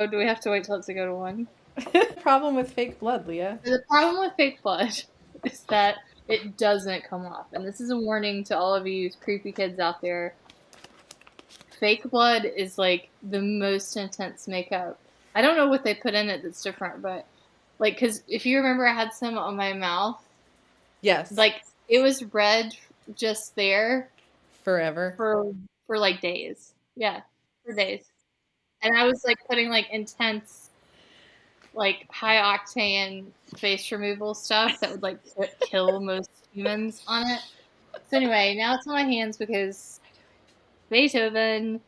Oh, do we have to wait till it's to go to 1? Problem with fake blood, Leah. The problem with fake blood is that it doesn't come off. And this is a warning to all of you creepy kids out there. Fake blood is like the most intense makeup. I don't know what they put in it that's different, but like, because if you remember, I had some on my mouth. Yes. Like, it was red just there Forever. for like days. Yeah, for days. And I was like putting like intense, like high octane face removal stuff that would like kill most humans on it. So anyway, now it's on my hands because Beethoven.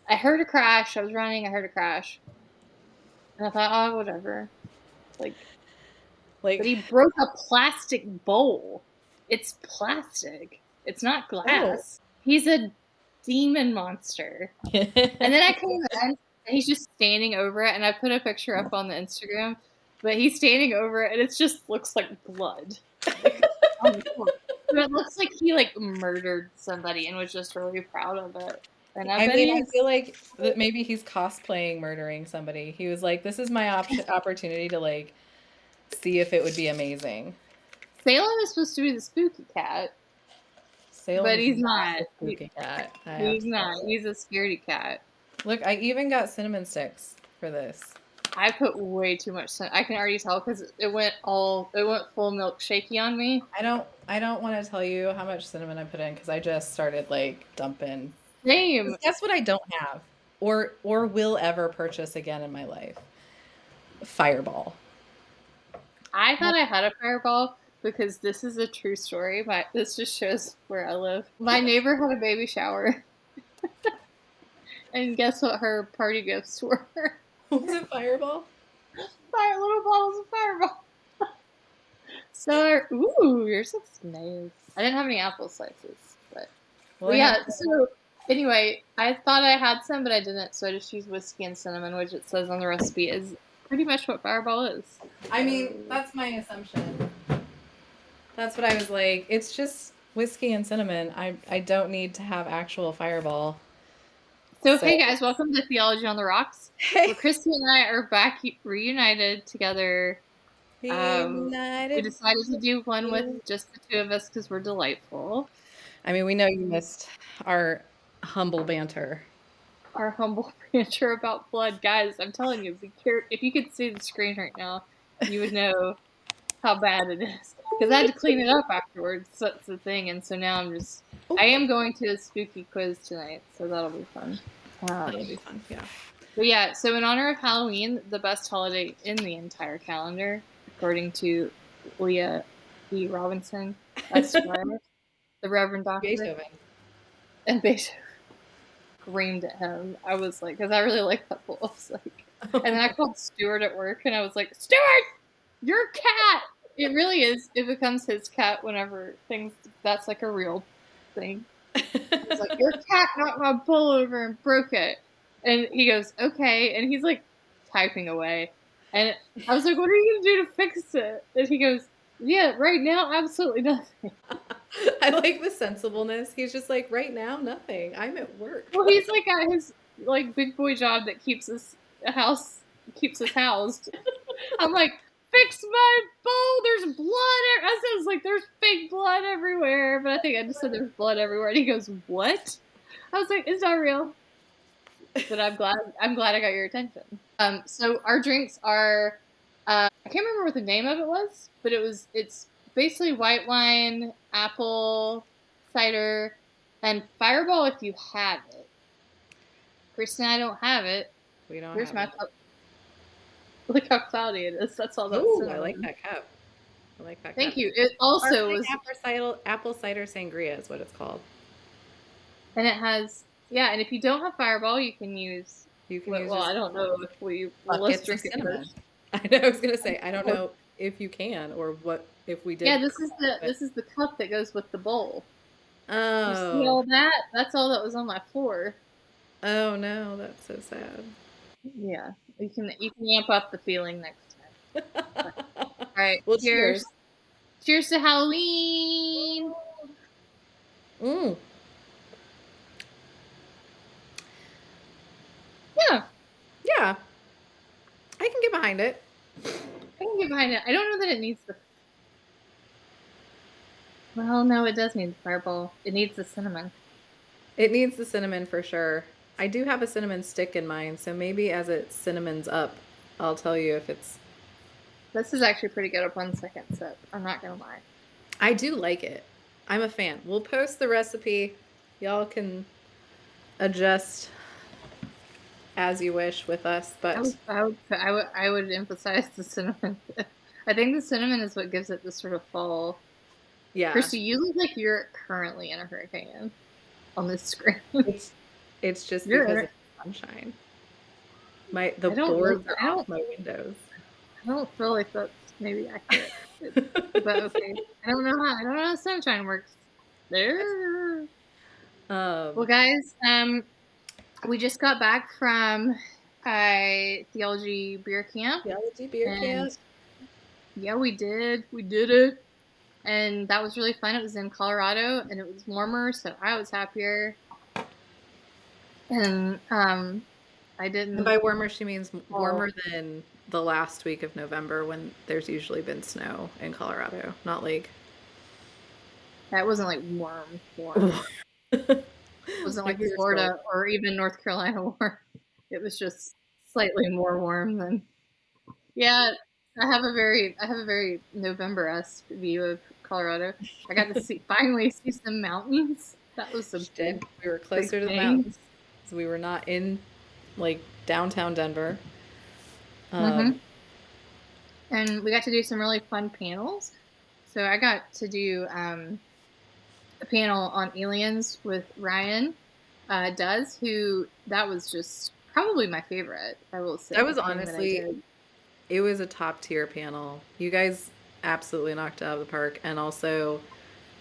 I heard a crash. I was running. I heard a crash, and I thought, oh, whatever. Like, but he broke a plastic bowl. It's plastic. It's not glass. Oh. He's a demon monster. And then I came in, and he's just standing over it, and I put a picture up on the Instagram, but he's standing over it, and it just looks like blood. It looks like he like murdered somebody and was just really proud of it. And I feel like that maybe he's cosplaying murdering somebody. He was like, "This is my opportunity to like see if it would be amazing." Salem is supposed to be the spooky cat. But he's not. Spooky cat. He's not. He's a scaredy cat. Look, I even got cinnamon sticks for this. I put way too much cinnamon. I can already tell because it went full milkshakey on me. I don't want to tell you how much cinnamon I put in because I just started like dumping. Same. Guess what I don't have or will ever purchase again in my life? Fireball. I thought I had a Fireball because this is a true story. This just shows where I live. My neighbor had a baby shower. And guess what her party gifts were? Was it Fireball? Little bottles of Fireball. So, ooh, yours looks nice. I didn't have any apple slices, but yeah. So anyway, I thought I had some, but I didn't. So I just used whiskey and cinnamon, which it says on the recipe is pretty much what Fireball is. I mean, that's my assumption. That's what I was like. It's just whiskey and cinnamon. I don't need to have actual Fireball. So hey guys, welcome to Theology on the Rocks. Hey. Where Christy and I are back reunited together. We decided to do one with just the two of us because we're delightful. I mean, we know you missed our humble banter. Our humble banter about blood. Guys, I'm telling you, if you could see the screen right now, you would know how bad it is. Because I had to clean it up afterwards. So that's the thing. And so now I am going to a spooky quiz tonight. So that'll be fun. That'll be fun, yeah. But yeah, so in honor of Halloween, the best holiday in the entire calendar, according to Leah E. Robinson, Esquire, the Reverend Dr. Beethoven. And Beethoven screamed at him. I was like, because I really like that bowl. I was like, and then I called Stuart at work, and I was like, Stuart, your cat! It really is. It becomes his cat whenever that's like a real thing. It's like, your cat knocked my bowl over and broke it. And he goes, okay. And he's like typing away. And I was like, what are you going to do to fix it? And he goes, yeah, right now, absolutely nothing. I like the sensibleness. He's just like, right now, nothing. I'm at work. Well, he's like at his like big boy job that keeps us housed. I'm like, fix my bowl. There's blood. I was like, there's fake blood everywhere. But I think I just said there's blood everywhere. And he goes, what? I was like, it's not real. But I'm glad I got your attention. So our drinks are, I can't remember what the name of it was, but it's basically white wine, apple cider, and Fireball if you have it. Kristen and I don't have it. We don't Here's have my it. cup. Look how cloudy it is. That's all that's Ooh, I like that cup. Thank you. It also was apple cider sangria is what it's called. And it has, yeah, and if you don't have Fireball, you can use I don't know if let's drink it first. I know, I was going to say, I don't know if you can or what if we did. Yeah, this is the cup that goes with the bowl. Oh. You see all that? That's all that was on my floor. Oh no, that's so sad. Yeah. You can amp up the feeling next time. All right. Well, cheers. Cheers to Halloween. Mm. Yeah. Yeah. I can get behind it. I can get behind it. I don't know that it needs the. Well, no, it does need the fireball. It needs the cinnamon. It needs the cinnamon for sure. I do have a cinnamon stick in mine, so maybe as it cinnamons up, I'll tell you if it's. This is actually pretty good upon second sip. I'm not gonna lie. I do like it. I'm a fan. We'll post the recipe. Y'all can adjust as you wish with us, but I would emphasize the cinnamon. I think the cinnamon is what gives it this sort of fall. yeah, Christy, you look like you're currently in a hurricane on this screen. it's just You're because of the sunshine. The boards are off my windows. I don't feel like that's maybe accurate, but okay. I don't know how sunshine works. There. Well, guys, we just got back from Theology Beer Camp. Theology Beer Camp. Yeah, we did. We did it. And that was really fun. It was in Colorado, and it was warmer, so I was happier. And I didn't. And by warmer, she means warmer than the last week of November when there's usually been snow in Colorado, not like. That wasn't like warm. It wasn't like Florida or even North Carolina warm. It was just slightly more warm than. Yeah, I have a very November-esque view of Colorado. I got to finally see some mountains. That was some. We were closer to the mountains, so we were not in like downtown Denver. And we got to do some really fun panels. So I got to do a panel on aliens with Ryan Does, who that was just probably my favorite. I will say that was honestly, it was a top tier panel. You guys absolutely knocked it out of the park, and also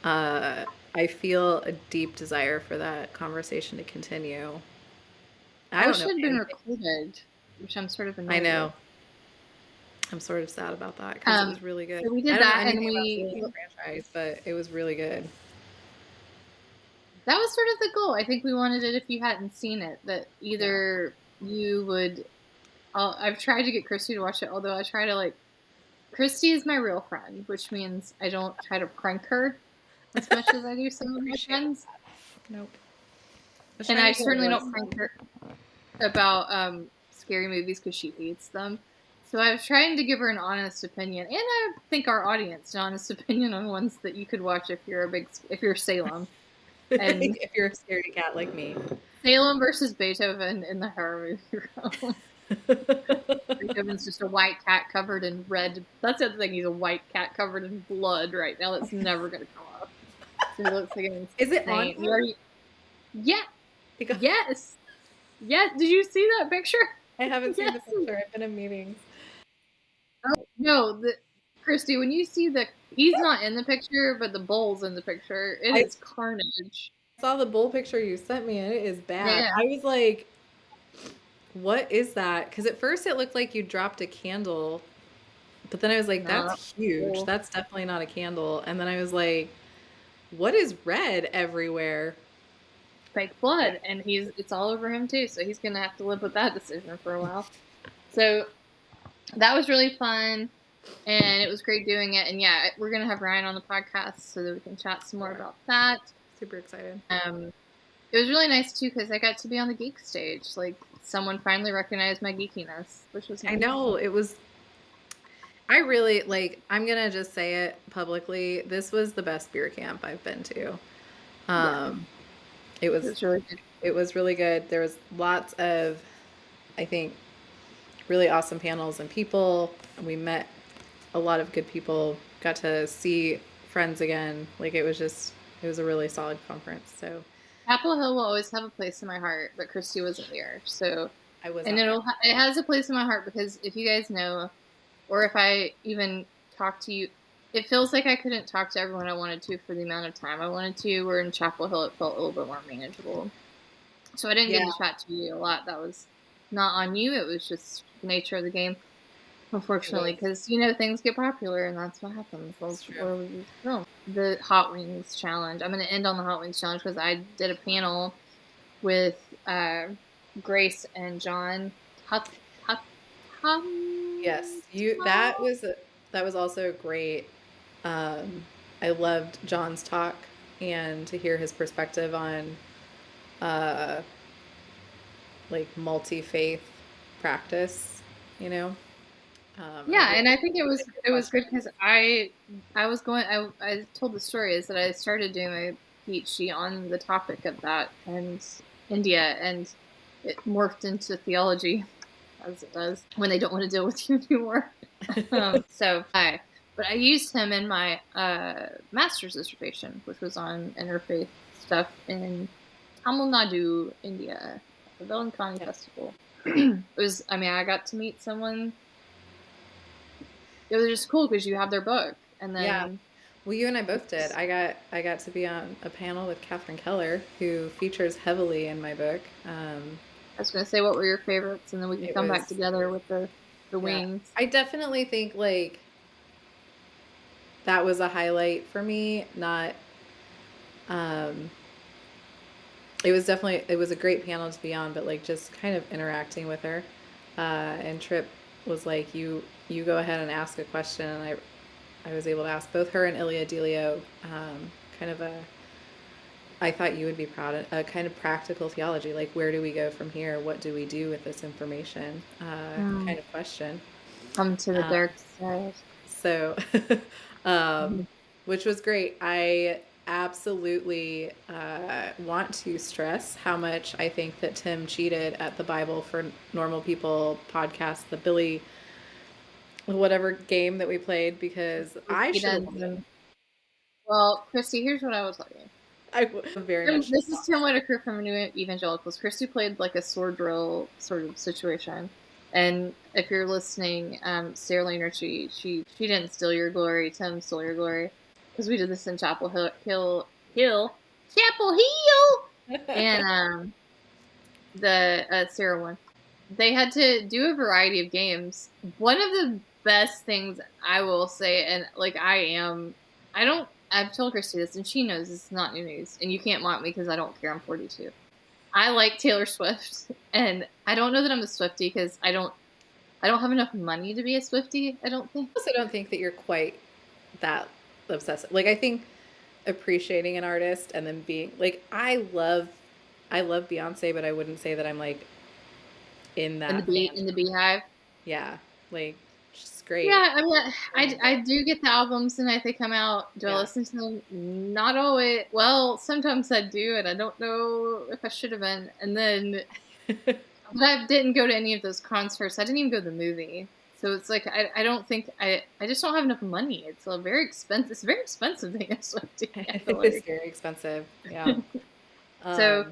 I feel a deep desire for that conversation to continue. I wish it had been recorded, which I'm sort of annoyed. I know. I'm sort of sad about that because it was really good. So we did that, and franchise, but it was really good. That was sort of the goal. I think we wanted it if you hadn't seen it, that either you would. I've tried to get Christy to watch it, although I try to Christy is my real friend, which means I don't try to prank her as much as I do some of my friends. Nope. And I certainly don't prank her about scary movies because she hates them. So I was trying to give her an honest opinion, and I think our audience an honest opinion on ones that you could watch if you're Salem. And if you're a scaredy cat like me. Salem versus Beethoven in the horror movie realm. Beethoven's just a white cat covered in red. That's the other thing. He's a white cat covered in blood right now. That's never going to come off. So he looks like an insane. Is it on? Yeah. Yes. Yes. Did you see that picture? I haven't seen the picture. I've been in meetings. Oh, no, Christy, when you see he's not in the picture, but the bull's in the picture. It is carnage. I saw the bull picture you sent me, and it is bad. Yeah. I was like, what is that? Because at first it looked like you dropped a candle, but then I was like, that's huge. Cool. That's definitely not a candle. And then I was like, what is red everywhere? Fake blood, and it's all over him too, so he's gonna have to live with that decision for a while. So that was really fun, and it was great doing it. And yeah, we're gonna have Ryan on the podcast so that we can chat some more about that. Super excited. It was really nice too because I got to be on the geek stage. Someone finally recognized my geekiness, which was nice. I know, it was. I really I'm gonna just say it publicly. This was the best beer camp I've been to. It was really good. It was really good. There was lots of, I think, really awesome panels and people. And we met a lot of good people. Got to see friends again. It was a really solid conference. So Chapel Hill will always have a place in my heart, but Christy wasn't there. So I was, and it has a place in my heart because if you guys know, or if I even talk to you, it feels like I couldn't talk to everyone I wanted to for the amount of time I wanted to. Where in Chapel Hill, it felt a little bit more manageable. So I didn't get to chat to you a lot. That was not on you. It was just the nature of the game, unfortunately, because things get popular and that's what happens. That's where we film. The Hot Wings Challenge. I'm going to end on the Hot Wings Challenge because I did a panel with Grace and John Yes, that was also great. I loved John's talk and to hear his perspective on uh, like multi-faith practice, you know. I Yeah, really and I think it was like your it was question. good because I was going I told the story is that I started doing my PhD on the topic of that and India, and it morphed into theology as it does when they don't want to deal with you anymore. But I used him in my master's dissertation, which was on interfaith stuff in Tamil Nadu, India, at the Velankani Yeah. Festival. It was, I mean, I got to meet someone. It was just cool because you have their book, and Yeah. then Well, you and I both did. I got to be on a panel with Catherine Keller, who features heavily in my book. I was going to say, what were your favorites, and then we can It come back was, together with the yeah. wings. I definitely think like that was a highlight for me. Not, um, it was a great panel to be on, but like just kind of interacting with her. And Trip was like, you go ahead and ask a question, and I was able to ask both her and Ilya Delio, kind of I thought you would be proud of a kind of practical theology, like where do we go from here? What do we do with this information? Mm, Kind of question. come to the Um, dark side. so, um, which was great. I absolutely want to stress how much I think that Tim cheated at the Bible for Normal People podcast, the Billy, whatever game that we played, because I should have won. Well, Christy, here's what I will tell you. I very much. This is Tim Whitaker from New Evangelicals. Christy played like a sword drill sort of situation. And if you're listening, Sarah Lehner, she didn't steal your glory. Tim stole your glory. Because we did this in Chapel Chapel Hill! And the Sarah one. They had to do a variety of games. One of the best things I will say, and like I've told Christy this, and she knows it's not new news, and you can't mock me because I don't care. I'm 42. I like Taylor Swift, and I don't know that I'm a Swiftie because I don't have enough money to be a Swiftie. I don't think. I also don't think that you're quite that obsessive. Like I think appreciating an artist and then being like I love Beyonce, but I wouldn't say that I'm like in that In the Beehive. yeah, like she's great. Yeah, I mean, I do get the albums, and if they come out, do I Yeah. listen to them? Not always. Well, sometimes I do, and I don't know if I should have been. And then, but I didn't go to any of those concerts. I didn't even go to the movie. So it's like I don't think I just don't have enough money. It's a very expensive. It's very expensive thing. It's very expensive. Yeah. So,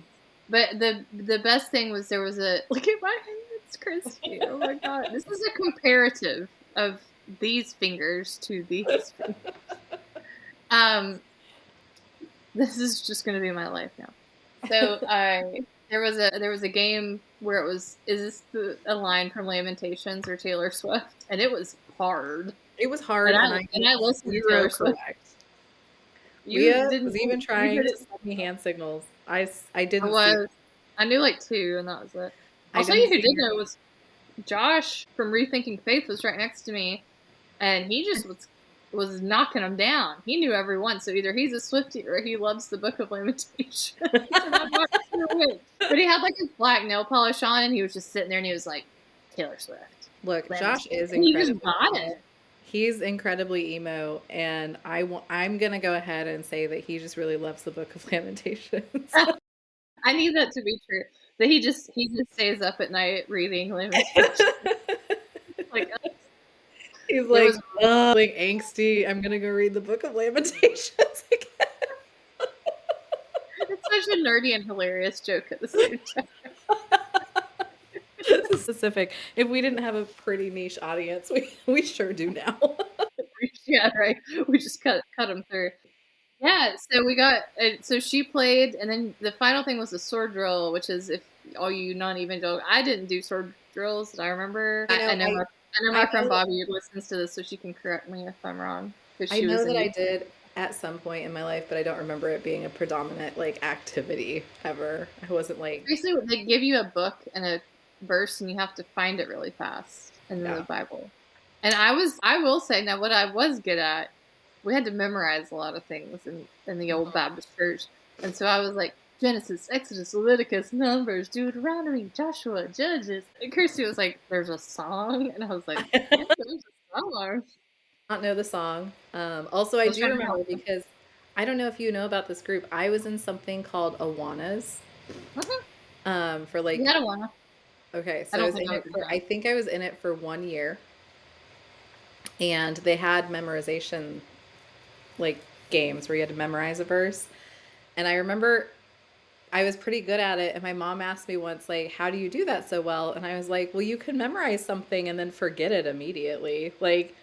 but the best thing was there was a look at my hands, Christy. Oh my god, this is a comparative of these fingers to these fingers. This is just going to be my life now. So there was a game where it was, is this a line from Lamentations or Taylor Swift? And it was hard. It was hard, and I listened to Taylor Swift. Leah was even trying to send me hand signals. I didn't see. I knew like two, and that was it. I'll tell didn't you who see did know was Josh from Rethinking Faith was right next to me, and he just was knocking them down. He knew every one, so either he's a Swiftie or he loves the Book of Lamentations. But he had like his black nail polish on, and he was just sitting there, and he was like, Taylor Swift. Look, Josh is incredible. He just got it. He's incredibly emo, and I'm gonna go ahead and say that he just really loves the Book of Lamentations. I need that to be true. That he just stays up at night reading Lamentations. Like, he's like, like angsty. I'm gonna go read the Book of Lamentations again. It's such a nerdy and hilarious joke at the same time. Specific. If we didn't have a pretty niche audience, we sure do now. Yeah, right. We just cut them through. Yeah, so we got so she played, and then the final thing was a sword drill, which is if all you non-evangelical. I didn't do sword drills. I remember. I know my friend Bobby listens to this, so she can correct me if I'm wrong. I know that I did at some point in my life, but I don't remember it being a predominant like activity ever. I wasn't like basically they give you a book and a verse, and you have to find it really fast. and then the Bible. And I will say now what I was good at, we had to memorize a lot of things in the old Baptist church. And so I was like, Genesis, Exodus, Leviticus, Numbers, Deuteronomy, Joshua, Judges. And Kirsty was like, there's a song? And I was like, yeah, there's a song. Not know the song. Also, I do remember because I don't know if you know about this group. I was in something called Awanas. For like. You had Awana. Okay, so I think I was in it for 1 year. And they had memorization like games where you had to memorize a verse. And I remember I was pretty good at it. And my mom asked me once, like, how do you do that so well? And I was like, well, you can memorize something and then forget it immediately. Like,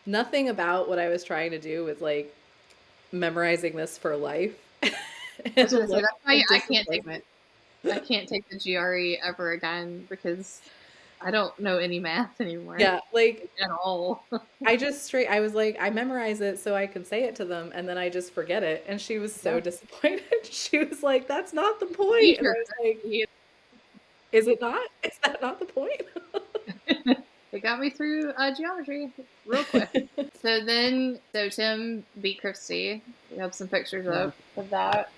nothing about what I was trying to do was like memorizing this for life. That's why I can't take the GRE ever again because I don't know any math anymore. Yeah, like at all. I was like, I memorize it so I can say it to them, and then I just forget it. And she was so disappointed. She was like, "That's not the point." And I was like, "Is it not? Is that not the point?" It got me through geometry real quick. So Tim beat Christy. We have some pictures up of that.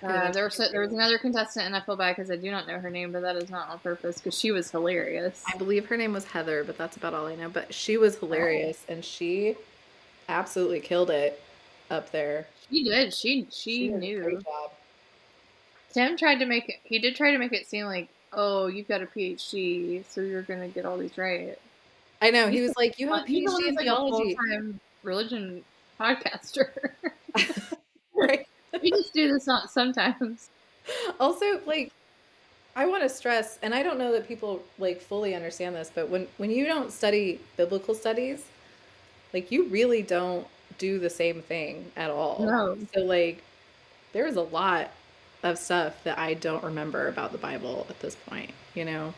There was another contestant, and I feel bad because I do not know her name, but that is not on purpose because she was hilarious. I believe her name was Heather, but that's about all I know. But she was hilarious, and she absolutely killed it up there. She did. She knew. Great job. Tim tried to make it seem like, oh, you've got a PhD, so you're gonna get all these right. I know. He was like, you have a PhD in theology. A full-time religion podcaster. Right. We just do this sometimes. Also, like, I want to stress, and I don't know that people like fully understand this, but when you don't study biblical studies, like, you really don't do the same thing at all. No. So like, there's a lot of stuff that I don't remember about the Bible at this point, you know?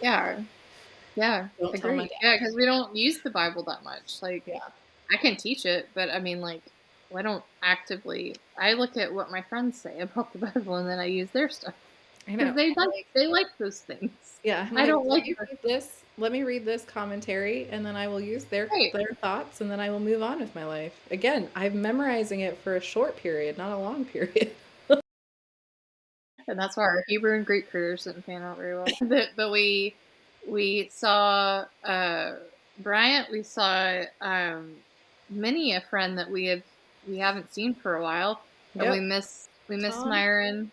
Yeah. Agreed. Yeah, because we don't use the Bible that much. Like, I can teach it, but I mean, like, I don't actively. I look at what my friends say about the Bible, and then I use their stuff. I know they like those things. Yeah, I don't like this. Let me read this commentary, and then I will use their thoughts, and then I will move on with my life. Again, I'm memorizing it for a short period, not a long period. And that's why our Hebrew and Greek careers didn't pan out very well. But we saw Bryant. We saw many a friend that we haven't seen for a while. And we miss Myron.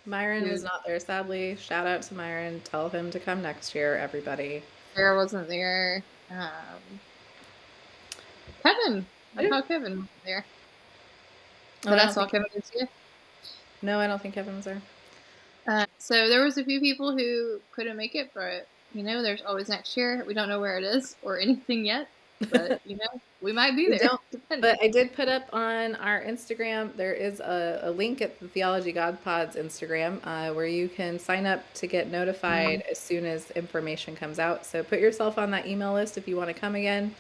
Myron is not there, sadly. Shout out to Myron. Tell him to come next year, everybody. Sarah wasn't there. Kevin. I thought Kevin was there. But I saw Kevin this year. No, I don't think Kevin was there. So there was a few people who couldn't make it, but you know, there's always next year. We don't know where it is or anything yet, but you know, we might be there. But I did put up on our Instagram, there is a link at the Theology God Pod's Instagram where you can sign up to get notified as soon as information comes out. So put yourself on that email list if you want to come again,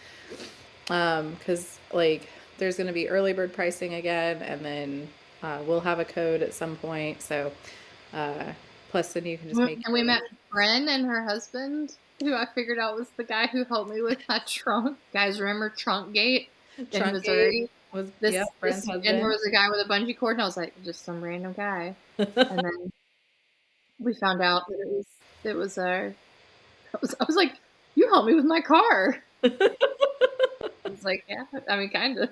because like there's going to be early bird pricing again, and then we'll have a code at some point. So plus then you can just make. And we met Bren and her husband, who I figured out was the guy who helped me with my trunk. Guys, remember Trunk Gate in Missouri? And there was a guy with a bungee cord, and I was like, just some random guy. And then we found out that it was I was like, you helped me with my car. I was like, yeah, I mean, kind of.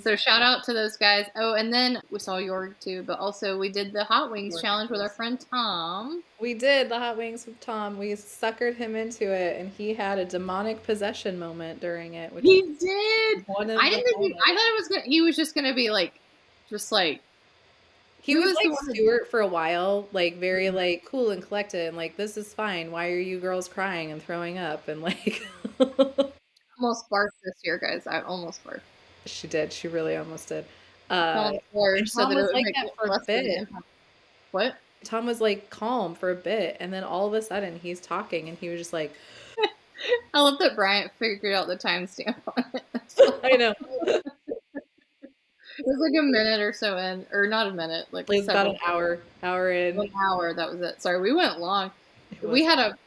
So shout out to those guys. Oh, and then we saw Jorg too, but also we did the Hot Wings challenge with our friend Tom. We did the Hot Wings with Tom. We suckered him into it, and he had a demonic possession moment during it. Which he did. I thought it was he was just gonna be like, just like. He was like Stuart for a while, like very like cool and collected, and like, this is fine. Why are you girls crying and throwing up and like? Almost barked this year, guys. I almost barked. She did. She really almost did. Tom was like that for a bit. What? Tom was like calm for a bit, and then all of a sudden he's talking, and he was just like. I love that Bryant figured out the timestamp on it. I know. It was like a minute or so in, or not a minute, like it was about an hour in. 1 hour, that was it. Sorry, we went long. we had a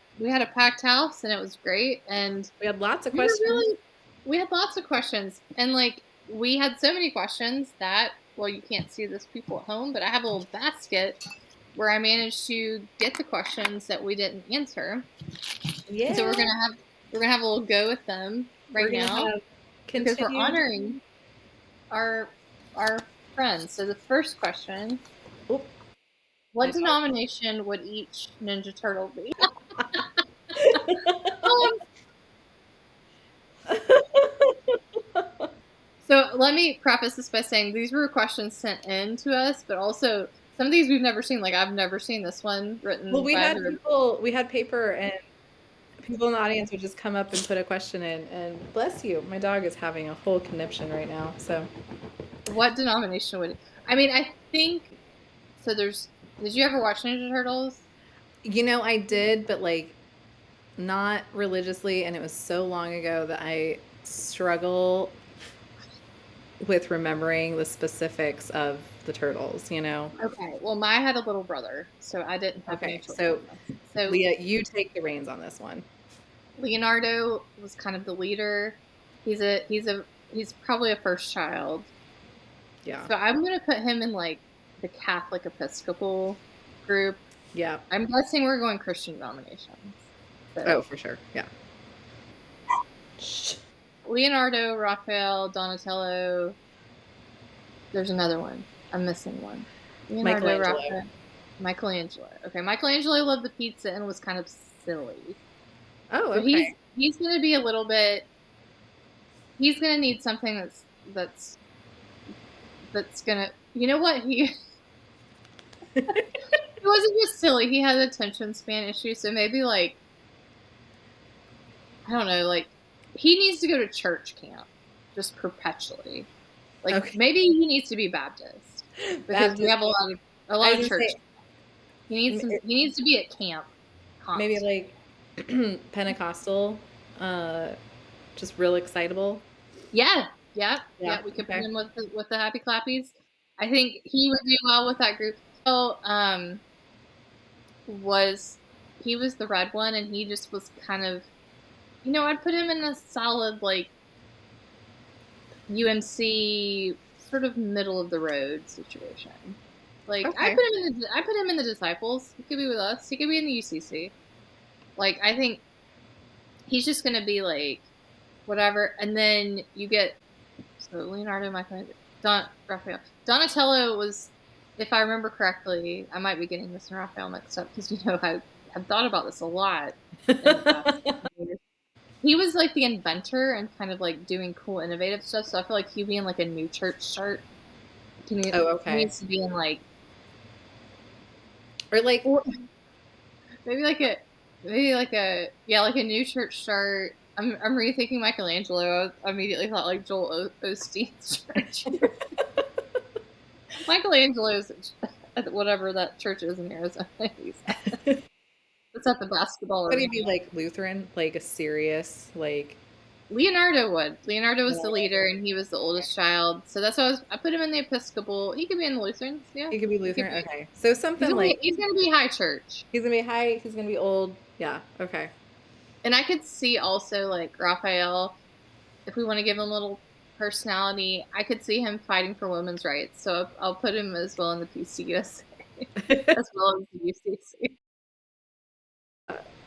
packed house, and it was great, and we had lots of questions. We had lots of questions, and like we had so many questions that, well, you can't see this, people at home, but I have a little basket where I managed to get the questions that we didn't answer. Yeah. So we're gonna have a little go with them now because we're honoring our friends. So the first question: what denomination would each Ninja Turtle be? So let me preface this by saying these were questions sent in to us, but also some of these we've never seen. Like I've never seen this one written. Well, we had paper, and people in the audience would just come up and put a question in. And bless you, my dog is having a whole conniption right now. So, what denomination would? I mean, I think so. Did you ever watch Ninja Turtles? You know, I did, but like not religiously, and it was so long ago that I struggle with remembering the specifics of the turtles, you know. Okay, well, I had a little brother, so I didn't have any children. So Leah, you take the reins on this one. Leonardo was kind of the leader. He's probably a first child. Yeah. So I'm gonna put him in like the Catholic Episcopal group. Yeah. I'm guessing we're going Christian denominations. So. Oh, for sure. Yeah. Leonardo, Raphael, Donatello. There's another one. I'm missing one. Leonardo, Raphael, Michelangelo. Okay, Michelangelo loved the pizza and was kind of silly. Oh, okay. So he's going to be a little bit. He's going to need something that's going to. You know what he. He wasn't just silly. He had attention span issues. So maybe like. I don't know, like. He needs to go to church camp, just perpetually. Like maybe he needs to be Baptist because we have a lot of church. He needs to be at camp. Constantly. Maybe like Pentecostal, just real excitable. Yeah. We could put him with the happy clappies. I think he would do well with that group. So, he was the red one, and he just was kind of. You know, I'd put him in a solid, like, UMC, sort of middle of the road situation. Like, okay. I put him in the Disciples. He could be with us. He could be in the UCC. Like, I think he's just going to be, like, whatever. And then you get, so Leonardo, Michelangelo, Raphael. Donatello was, if I remember correctly, I might be getting this and Raphael mixed up, because, you know, I've thought about this a lot in the past years. He was like the inventor and kind of like doing cool, innovative stuff. So I feel like he'd be in like a new church start. He needs to be in like, or like maybe like a new church start. I'm rethinking Michelangelo. I immediately thought like Joel Osteen's church. Michelangelo's whatever that church is in Arizona. It's at the basketball. Would he be like Lutheran, like a serious, like? Leonardo would. Leonardo was the leader, and he was the oldest child. So that's why I put him in the Episcopal. He could be in the Lutherans. Yeah, he could be Lutheran. Okay, so something he's gonna be high church. He's gonna be high. He's gonna be old. Yeah. Okay. And I could see also like Raphael, if we want to give him a little personality, I could see him fighting for women's rights. So I'll put him as well in the PCUSA as well as the UCC.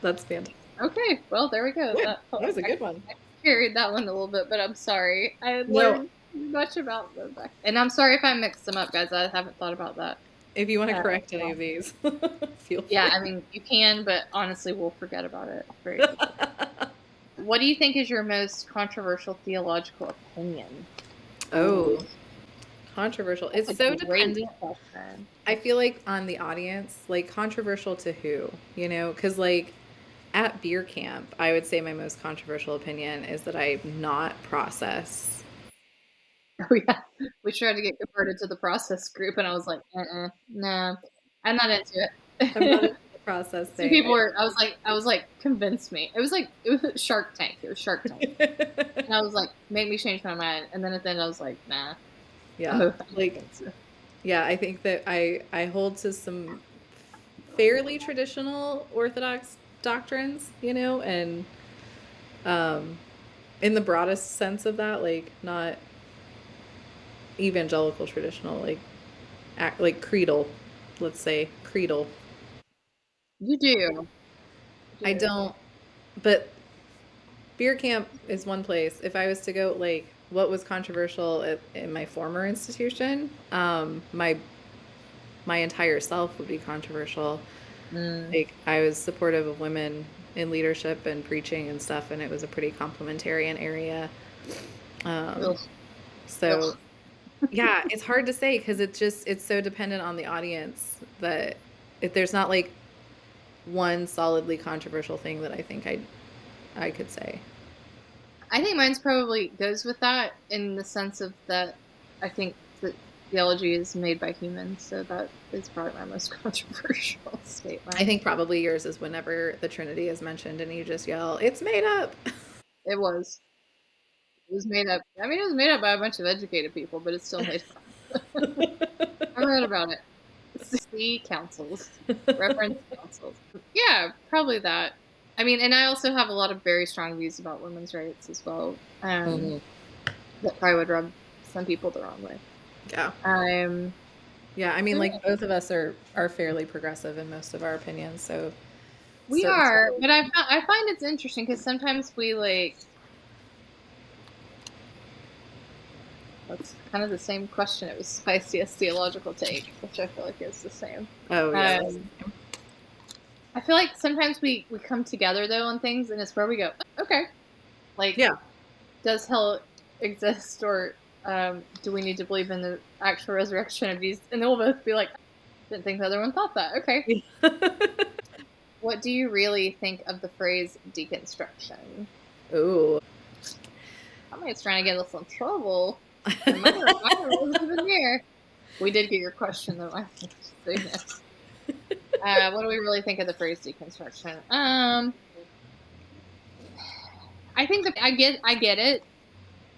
That's fantastic. Okay, well, there we go. That was a good one. I carried that one a little bit, but I'm sorry. I learned much about them. And I'm sorry if I mixed them up, guys. I haven't thought about that. If you want to correct any of these, feel free. Yeah, I mean, you can, but honestly, we'll forget about it. What do you think is your most controversial theological opinion? Oh, controversial. It's so dependent. I feel like on the audience, like controversial to who, you know, because like at beer camp, I would say my most controversial opinion is that I not process. Oh yeah, we tried to get converted to the process group, and I was like, no, I'm not into it. I'm not into the process thing. People were. I was like, convince me. It was Shark Tank. It was Shark Tank, and I was like, make me change my mind. And then at the end, I was like, nah. Yeah, like, yeah, I think that I hold to some fairly traditional Orthodox doctrines, you know, and in the broadest sense of that, like not evangelical traditional, like like creedal, let's say creedal. You do. You I do. don't, but beer camp is one place. If I was to go, like, what was controversial in my former institution, my entire self would be controversial. Mm. Like, I was supportive of women in leadership and preaching and stuff, and it was a pretty complementarian area. Um, Ugh. so Ugh. yeah, it's hard to say because it's so dependent on the audience that if there's not like one solidly controversial thing that I think I could say. I think mine's probably goes with that in the sense of that I think that theology is made by humans, so that is probably my most controversial I statement. think probably yours is whenever the Trinity is mentioned and you just yell, "It's made up." It was. It was made up. I mean, it was made up by a bunch of educated people, but it's still made up. I read about it. See councils, reference councils. Yeah, probably that. I mean, and I also have a lot of very strong views about women's rights as well. Mhm. That probably would rub some people the wrong way. Yeah. Um, Yeah, I mean, so like yeah, both of us are fairly progressive in most of our opinions, so we certain are, stuff. but I find it's interesting because sometimes we like that's kind of the same question. It was spiciest theological take, which I feel like is the same. Oh yeah, that's Um, I feel like sometimes we come together though on things, and it's where we go, okay, like yeah. does hell exist, or do we need to believe in the actual resurrection of these? And they'll both be like, didn't think the other one thought that. Okay, what do you really think of the phrase deconstruction? Ooh. Somebody's trying to get us in trouble. And my rules even here. We did get your question though. I think so, yes. What do we really think of the phrase deconstruction? I think that I get it.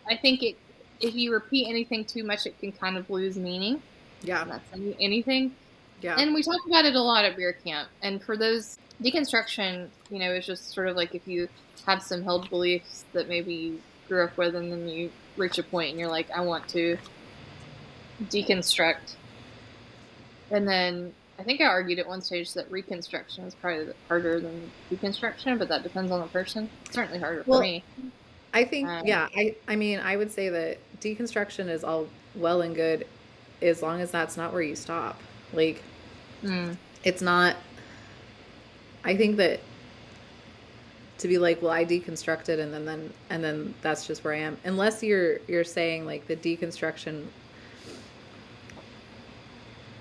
I think it if you repeat anything too much, it can kind of lose meaning. Yeah. And that's anything. Yeah. And we talk about it a lot at beer camp. And for those deconstruction, you know, it's just sort of like if you have some held beliefs that maybe you grew up with, and then you reach a point and you're like, I want to deconstruct. And then I think I argued at one stage that reconstruction is probably harder than deconstruction, but that depends on the person. It's certainly harder for Well, me. I think, Um, yeah, I mean, I would say that deconstruction is all well and good as long as that's not where you stop. Like, mm, it's not, I think that to be like, well, I deconstructed and then that's just where I am. Unless you're saying like the deconstruction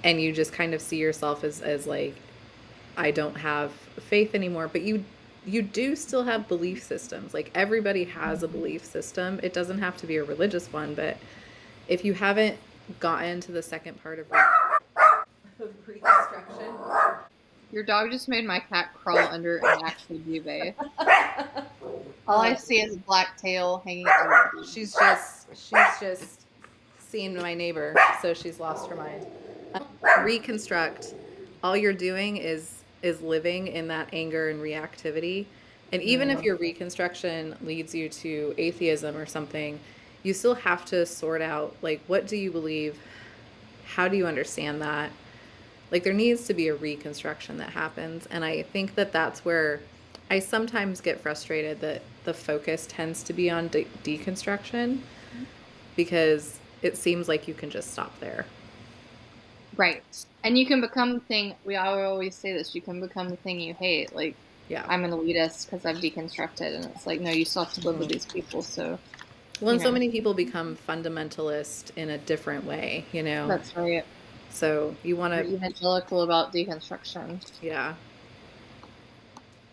and you just kind of see yourself as like I don't have faith anymore, but you do still have belief systems. Like everybody has a belief system. It doesn't have to be a religious one, but if you haven't gotten to the second part of reconstruction, your dog just made my cat crawl under an actual duvet. All I see is a black tail hanging out of the she's just seen my neighbor, so she's lost her mind. Reconstruct, all you're doing is living in that anger and reactivity. And even if mm, your reconstruction leads you to atheism or something, you still have to sort out like what do you believe? How do you understand that? Like there needs to be a reconstruction that happens, and I think that that's where I sometimes get frustrated that the focus tends to be on deconstruction because it seems like you can just stop there. right. And you can become the thing. I always say this. You can become the thing you hate. Like Yeah. I'm an elitist because I've deconstructed, and it's like no, you still have to live with Mhm. these people. So Well, you and so know many people become fundamentalist in a different way, you know? that's right. So you want We're to, evangelical about deconstruction. yeah.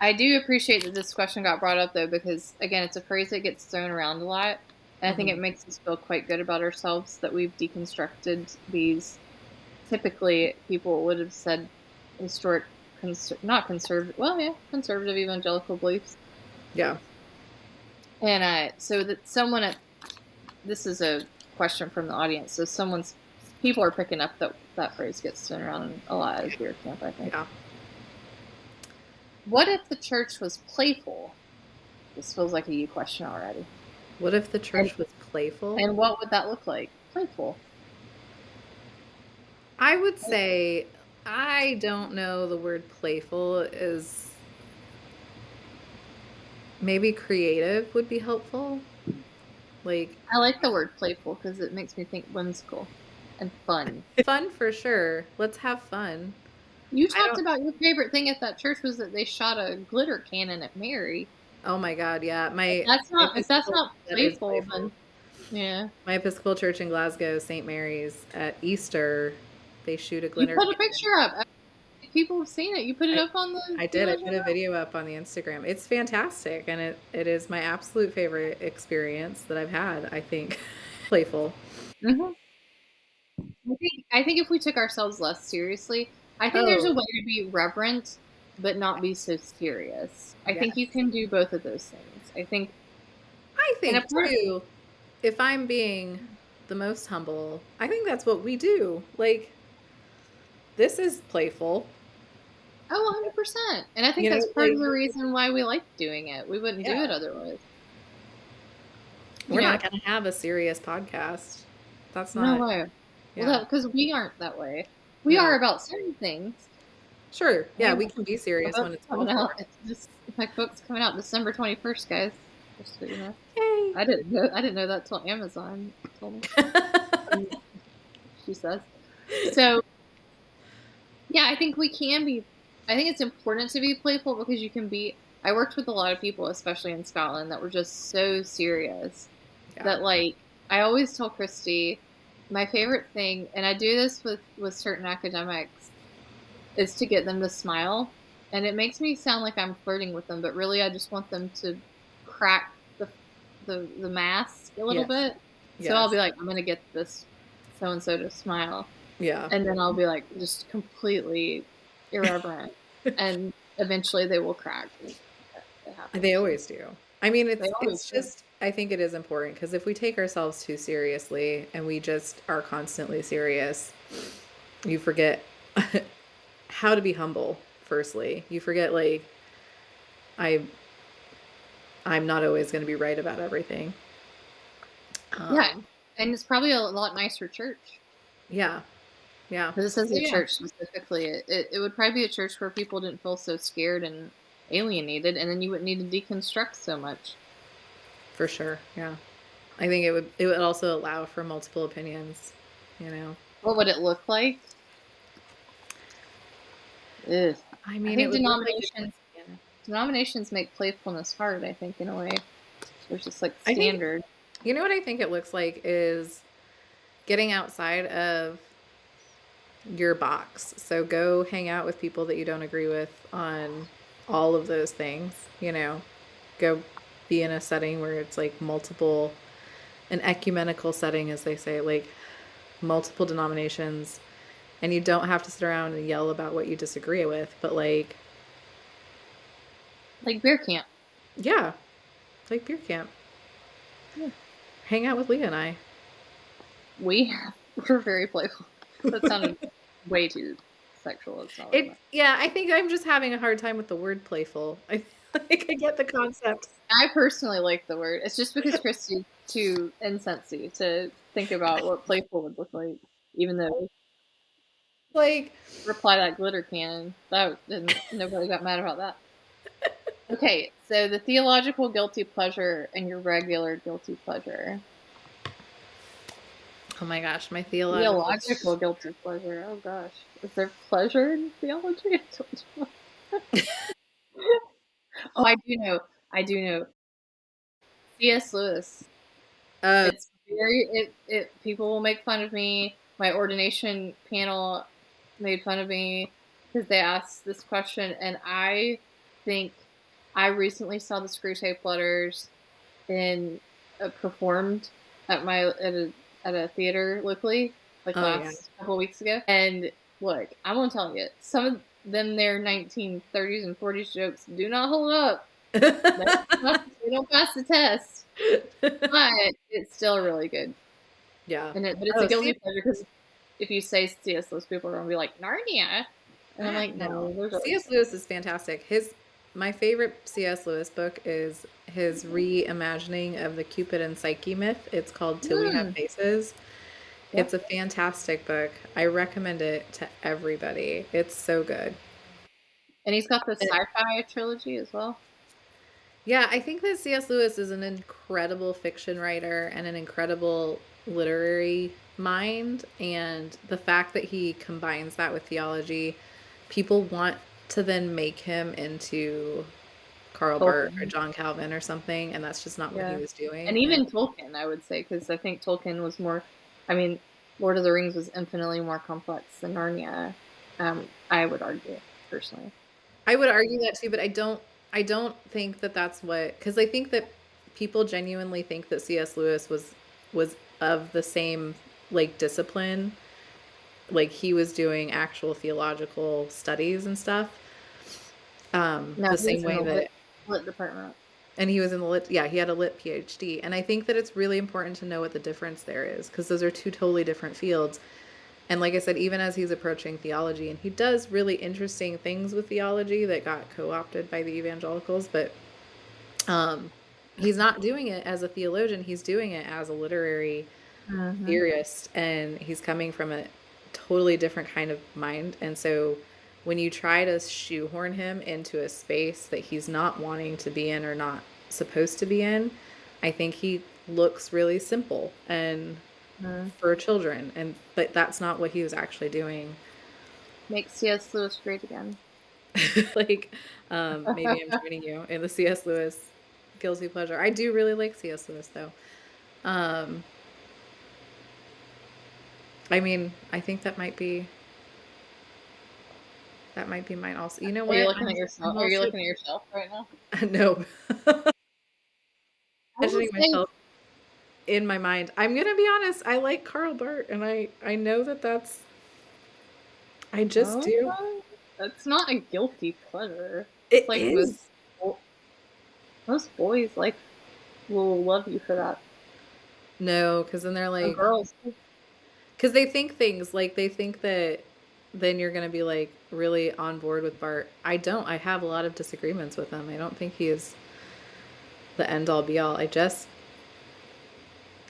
I do appreciate that this question got brought up though, because again, it's a phrase that gets thrown around a lot. And I think it Hmm. makes us feel quite good about ourselves that we've deconstructed these. Typically, people would have said historic, not conservative, well, yeah, conservative evangelical beliefs. Yeah. And so that this is a question from the audience. So people are picking up that that phrase gets thrown around a lot at beer camp, I think. Yeah. What if the church was playful? This feels like a you question already. What if the church was playful? And what would that look like? Playful. I would say, I don't know, the word playful is maybe creative would be helpful. Like, I like the word playful because it makes me think whimsical and fun. fun for sure. Let's have fun. You talked about your favorite thing at that church was that they shot a glitter cannon at Mary. Oh my God, yeah. If that's not playful, then yeah. My Episcopal church in Glasgow, St. Mary's, at Easter, they shoot a glitter. You put a picture up. People have seen it. You put it up on the. I did. I put a video up on the Instagram. It's fantastic, and it is my absolute favorite experience that I've had. I think playful. Mm-hmm. I think if we took ourselves less seriously, I think there's a way to be reverent but not be so serious. I think you can do both of those things. I think too, if I'm being the most humble, I think that's what we do. Like, this is playful. Oh, 100%. And I think that's part of the reason why we like doing it. We wouldn't do it otherwise. We're not going to have a serious podcast. That's not. No way. Yeah. Well, because we aren't that way. We are about certain things. Sure. Yeah, we can be serious when it's coming out. My book's coming out December 21st, guys. Just so you know. Yay. I didn't know that till Amazon told me. She says. So, yeah, I think we can be. I think it's important to be playful because you can be. I worked with a lot of people, especially in Scotland, that were just so serious that, like, I always tell Christy, my favorite thing, and I do this with certain academics, is to get them to smile. And it makes me sound like I'm flirting with them, but really I just want them to crack the mask a little bit. So I'll be like, I'm going to get this so-and-so to smile. Yeah. And then I'll be like, just completely irreverent. And eventually they will crack. They always do. I mean, it's just, I think it is important because if we take ourselves too seriously and we just are constantly serious, you forget how to be humble. Firstly, you forget, like, I'm not always going to be right about everything. Yeah, and it's probably a lot nicer church. Yeah, yeah. Because it says a church specifically. It would probably be a church where people didn't feel so scared and alienated, and then you wouldn't need to deconstruct so much. For sure, yeah. I think it would also allow for multiple opinions. You know, what would it look like? Ugh. I mean, I think denominations make playfulness hard, I think, in a way. So it's just like standard. You know what I think it looks like is getting outside of your box. So go hang out with people that you don't agree with on all of those things, you know. Go be in a setting where it's like an ecumenical setting, as they say, like multiple denominations. And you don't have to sit around and yell about what you disagree with, but like beer camp. Yeah. Like beer camp. Yeah. Hang out with Leah and I. We're very playful. That sounded way too sexual. Yeah, I think I'm just having a hard time with the word playful. I get the concept. I personally like the word. It's just because Christy's too insensy to think about what playful would look like, even though reply that glitter cannon. Nobody got mad about that. Okay, so the theological guilty pleasure and your regular guilty pleasure. Oh my gosh, my theological guilty pleasure. Oh gosh, is there pleasure in theology? Oh, I do know. C.S. Lewis. It's people will make fun of me. My ordination panel made fun of me because they asked this question, and I think I recently saw the Screwtape Letters performed at a theater locally, last couple weeks ago. And look, I'm gonna tell you, some of them their 1930s and 40s jokes do not hold up. They don't pass the test, but it's still really good. Yeah, but it's a guilty pleasure because if you say C.S. Lewis, people are gonna be like Narnia, and I'm like, no. C.S. Lewis is fantastic. my favorite C.S. Lewis book is his reimagining of the Cupid and Psyche myth. It's called Till We Have Mm. Faces. Yep. It's a fantastic book. I recommend it to everybody. It's so good. And he's got the And sci-fi trilogy as well. yeah, I think that C.S. Lewis is an incredible fiction writer and an incredible literary mind. And the fact that he combines that with theology, people want to then make him into Karl Barth or Tolkien. John Calvin or something, and that's just not what he Yeah. was And doing. And even Tolkien, I would say, because I think Tolkien was more, I mean, Lord of the Rings was infinitely more complex than Narnia. I would argue, personally. I would argue that too, but I don't think that that's what, because I think that people genuinely think that C.S. Lewis was of the same like discipline, like he was doing actual theological studies and stuff, No, the he same was in way the that, lit department. and he was in the lit, yeah, he had a lit PhD, and I think that it's really important to know what the difference there is, because those are two totally different fields. And like I said, even as he's approaching theology, and he does really interesting things with theology that got co-opted by the evangelicals, but um, he's not doing it as a theologian. He's doing it as a literary Mm-hmm. theorist, and he's coming from a totally different kind of mind. And so when you try to shoehorn him into a space that he's not wanting to be in or not supposed to be in, I think he looks really simple and Mm-hmm. for children, and but that's not what he was actually doing. Make C.S. Lewis great again. Like, maybe I'm joining you in the C.S. Lewis guilty pleasure. I do really like C.S. Lewis though. Um, I mean, I think that might be mine also. You know Are you what? looking at yourself? I'm Are you also looking at yourself right now? no, I will imagining say, myself in my mind. I'm gonna be honest. I like Karl Barth, and I know that that's I just oh, do. that's not a guilty pleasure. It's It like is. most boys like will love you for that. No, because then they're And like, girls, because they think things like they think that then you're gonna be like really on board with Bart. I don't. I have a lot of disagreements with him. I don't think he is the end all be all.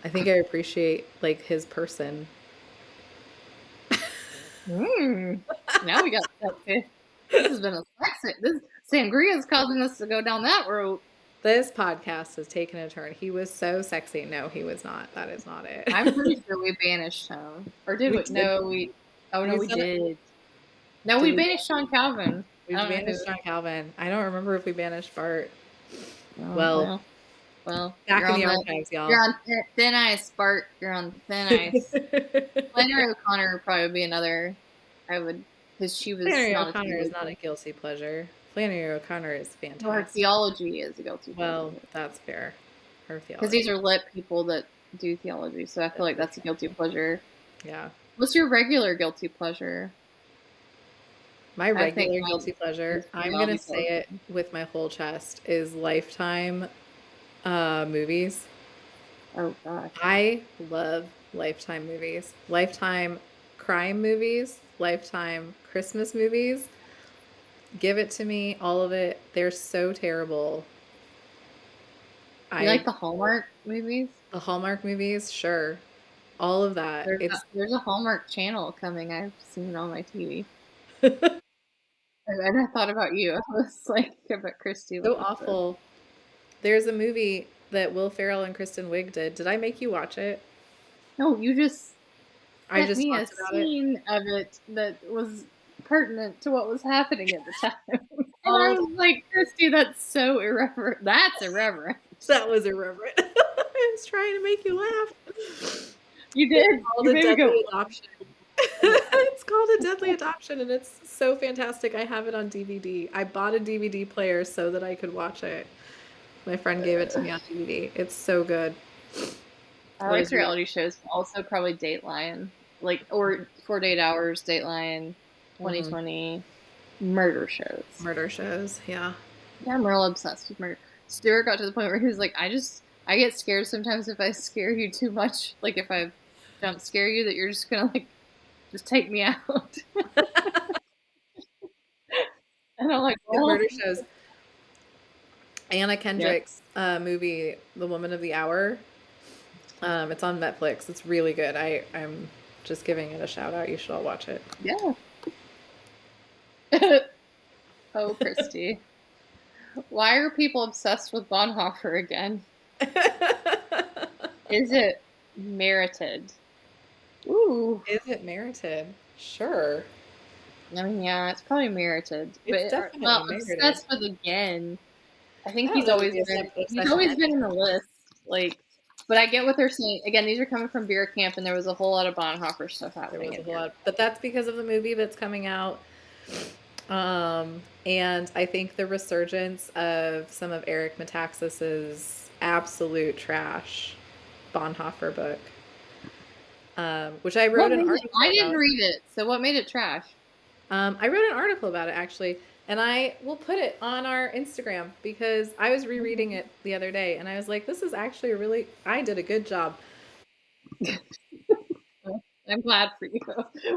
I think I appreciate like his person. mm, now we got sexy. This has been a sexy. This sangria is causing us to go down that road. This podcast has taken a turn. He was so sexy. No, he was not. That is not I'm it. pretty sure we banished him, or did We we? did. No, we. Oh no, We we said it. did. No, Did we we? banished Sean Calvin. We I don't know banished who. John Calvin. I don't remember if we banished Bart. Oh Well, well, back you're in on the the. archives, You're y'all. on thin ice, Bart. You're on thin ice. Flannery O'Connor would probably be another. I would, because she was Flannery not a O'Connor is not a theologian. guilty pleasure. Flannery O'Connor is Well, her fantastic. theology is a guilty Well, pleasure. that's fair. Her Because these theology. are lit people that do theology, so I feel like that's a guilty pleasure. Yeah. What's your regular guilty pleasure? My I think regular mine guilty pleasure, is I'm gonna reality say it television. with my whole chest, is Lifetime movies. Oh gosh. I love Lifetime movies. Lifetime crime movies, Lifetime Christmas movies. Give it to me, all of it. They're so terrible. You like I the Hallmark movies? the Hallmark movies, sure. All of that. It's There's a Hallmark channel coming. I've seen on my TV. And I thought about you. I was like, I bet Christy would so watch this. awful. There's a movie that Will Ferrell and Kristen Wiig did. Did I make you watch it? No, you just I sent just me a talked about it. scene of it that was pertinent to what was happening at the time. And I All was like, Christy, that's so irreverent. That's irreverent. that was irreverent. I was trying to make you laugh. You It's did. called You A made me go, Deadly Adoption. It's called A Deadly Adoption, and it's so fantastic. I have it on DVD. I bought a DVD player so that I could watch it. My friend gave it to me on DVD. It's so good. I What like is your reality shows, but also probably Dateline. Like, or 48 Hours, Dateline, mhm, 2020, murder shows. murder shows? Yeah. Yeah, I'm real obsessed with murder. Stuart got to the point where he was like, I get scared sometimes if I scare you too much. Like, if I jump scare you, that you're just gonna, like, just take me out. And I'm like, Good well, murder shows. Anna Kendrick's movie, The Woman of the Hour. It's on Netflix. It's really good. I'm just giving it a shout out. You should all watch it. Yeah. Oh, Christy. Why are people obsessed with Bonhoeffer again? Is it merited? Ooh. Is it merited? Sure. I mean, yeah, it's probably merited. It's But definitely merited. obsessed with again. I think I he's don't know always if been it's he's always been in the list. Like, but I get what they're saying. Again, these are coming from Beer Camp, and there was a whole lot of Bonhoeffer stuff happening. There was a whole lot, but that's because of the movie that's coming out. And I think the resurgence of some of Eric Metaxas's absolute trash Bonhoeffer book, which I wrote an article I didn't about. read it, so what made it trash? I wrote an article about it actually, and I will put it on our Instagram because I was rereading it the other day, and I was like, "This is actually I did a good job." I'm glad for you.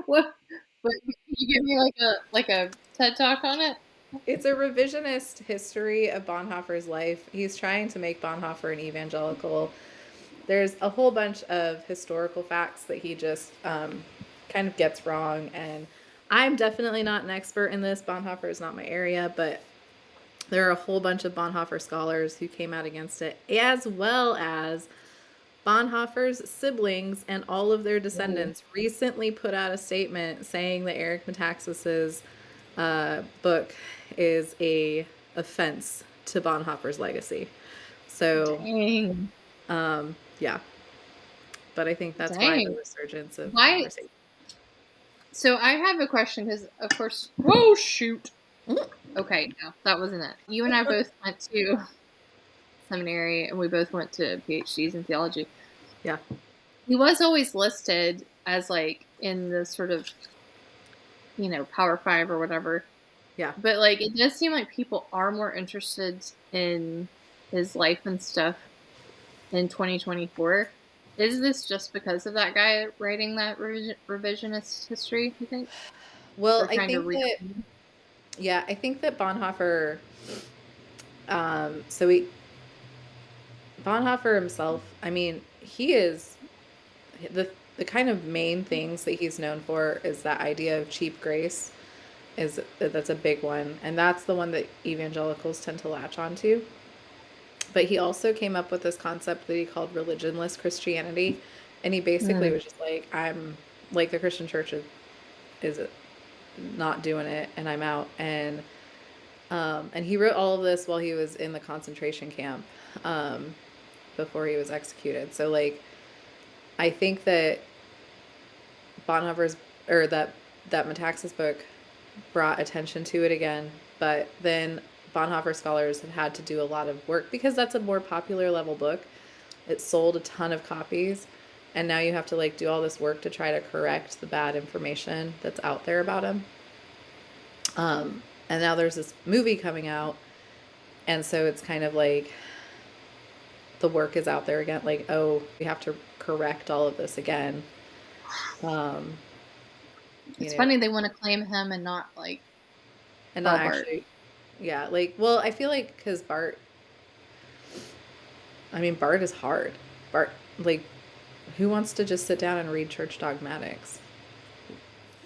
What? But can you give me like a TED Talk on it? It's a revisionist history of Bonhoeffer's life. He's trying to make Bonhoeffer an evangelical. There's a whole bunch of historical facts that he just kind of gets wrong, and I'm definitely not an expert in this. Bonhoeffer is not my area, but there are a whole bunch of Bonhoeffer scholars who came out against it, as well as Bonhoeffer's siblings and all of their descendants recently put out a statement saying that Eric Metaxas's book is a offense to Bonhoeffer's legacy. So, yeah. But I think that's why the resurgence of conversation. So I have a question because, of course, whoa, shoot. Okay, no, that wasn't it. You and I both went to seminary, and we both went to PhDs in theology. Yeah. He was always listed as like in the sort of, Power 5 or whatever. Yeah. But like, it does seem like people are more interested in his life and stuff in 2024. Is this just because of that guy writing that revisionist history, you think? Well, I think that Bonhoeffer, Bonhoeffer himself, I mean, he is, the kind of main things that he's known for is that idea of cheap grace. That's a big one, and that's the one that evangelicals tend to latch onto. But he also came up with this concept that he called religionless Christianity, and he basically was just like, I'm like, the Christian church is not doing it, and I'm out. And he wrote all of this while he was in the concentration camp before he was executed. So like, I think that Bonhoeffer's, or that Metaxas book brought attention to it again, but then Bonhoeffer scholars have had to do a lot of work because that's a more popular level book. It sold a ton of copies, and now you have to like do all this work to try to correct the bad information that's out there about him. And now there's this movie coming out, and so it's kind of like the work is out there again, like, oh, we have to correct all of this again. It's funny they want to claim him and not like, and not actually, yeah, like, well, I feel like because Bart is hard. Bart, like, who wants to just sit down and read church dogmatics?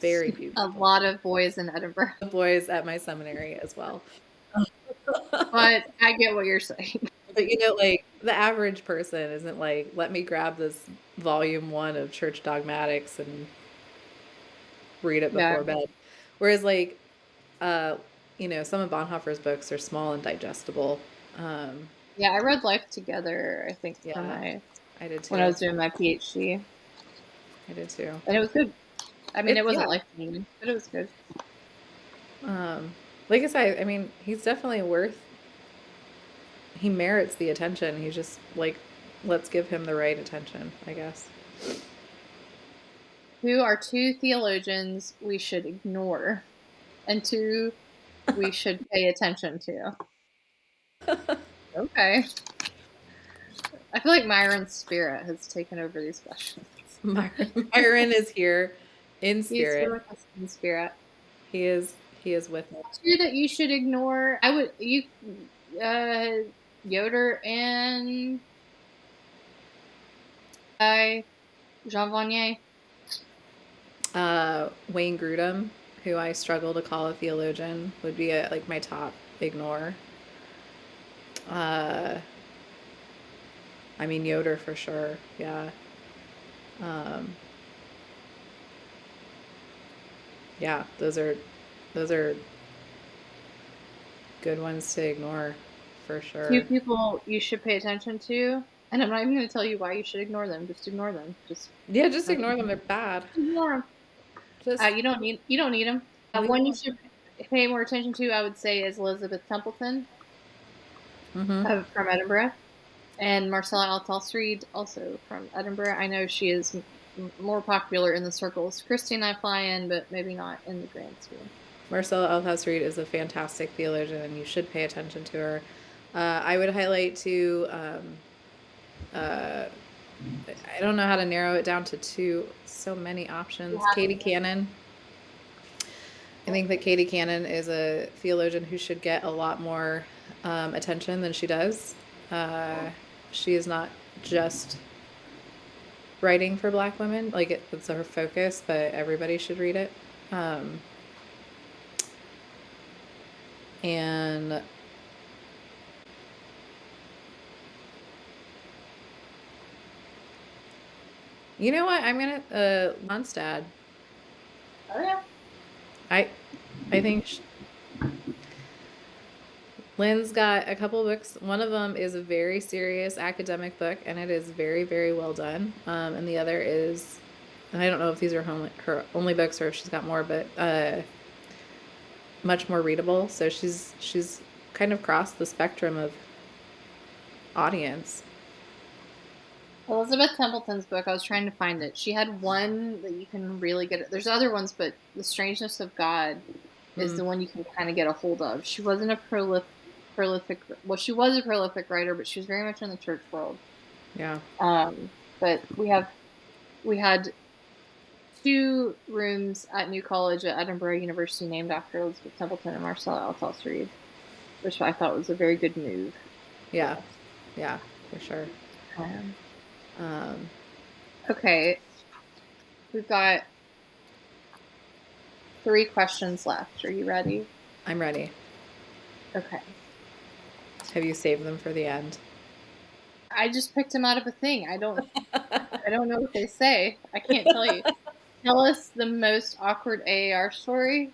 Very few people. A lot of boys in Edinburgh. Boys at my seminary as well. But I get what you're saying. But like, the average person isn't like, let me grab this volume 1 of church dogmatics and read it before bed. Whereas like, some of Bonhoeffer's books are small and digestible. Yeah, I read Life Together, I think, I did too. When I was doing my PhD. I did too. And it was good. I mean, it wasn't life-changing, but it was good. Like I said, I mean, he's definitely he merits the attention. He's just like, let's give him the right attention, I guess. Who are 2 theologians we should ignore and 2 we should pay attention to? Okay. I feel like Myron's spirit has taken over these questions. Myron is here in spirit. He's here with us in spirit. He is with us. 2 that you should ignore. Yoder and Jean Vanier. Wayne Grudem, who I struggle to call a theologian, would be like my top ignore. I mean Yoder for sure. Yeah. Yeah, those are good ones to ignore for Two sure. people you should pay attention to, and I'm not even going to tell you why you should ignore them. Just ignore them. Just Yeah, just ignore them. They're bad. ignore them. Just You don't need them. leave One them you alone. should pay more attention to, I would say, is Elizabeth Templeton Mm-hmm. from Edinburgh, and Marcella Althalsreed, also from Edinburgh. I know she is more popular in the circles Christy and I fly in, but maybe not in the grand scheme. Marcella Althusreid is a fantastic theologian, and you should pay attention to her. I would highlight to. I don't know how to narrow it down to two. So many options. Katie Cannon. I think that Katie Cannon is a theologian who should get a lot more attention than she does. She is not just writing for Black women; like it's her focus, but everybody should read it. And you know what? I'm gonna Lundstad. Oh yeah. I think Lynn's got a couple books. One of them is a very serious academic book, and it is very, very well done. And the other is, and I don't know if these are her only books or if she's got more, but much more readable. So she's kind of crossed the spectrum of audience. Elizabeth Templeton's book, I was trying to find it. She had one that you can really get. There's other ones, but The Strangeness of God is the one you can kind of get a hold of. She wasn't a prolific. Well, she was a prolific writer, but she was very much in the church world. Yeah. But we had 2 rooms at New College at Edinburgh University named after Elizabeth Templeton and Marcella Althalsreid, which I thought was a very good move. Yeah. Yeah, for sure. Okay. We've got 3 questions left. Are you ready? I'm ready. Okay. Have you saved them for the end? I just picked them out of a thing. I don't know what they say. I can't tell you. Tell us the most awkward AAR story.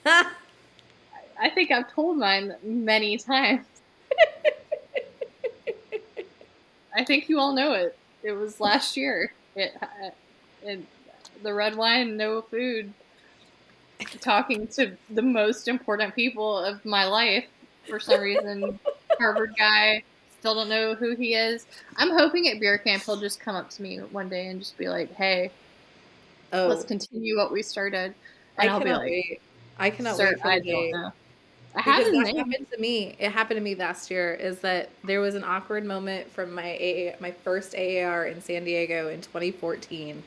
I think I've told mine many times. I think you all know it. It was last year. The red wine, no food. Talking to the most important people of my life for some reason. Harvard guy. Still don't know who he is. I'm hoping at beer camp he'll just come up to me one day and just be like, "Hey, let's continue what we started." And I'll be like, wait. I cannot "Sir, wait for I the don't day. know." I have Because his that name. happened to me. It happened to me last year. Is that there was an awkward moment from my first AAR in San Diego in 2014,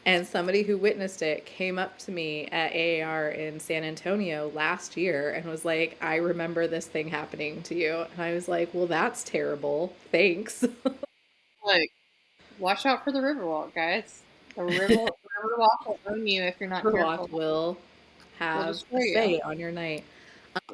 and somebody who witnessed it came up to me at AAR in San Antonio last year and was like, "I remember this thing happening to you," and I was like, "Well, that's terrible. Thanks." Like, watch out for the Riverwalk, guys. The Riverwalk will own you if you're not Overwatch careful. will It'll have destroy a you. say on your night.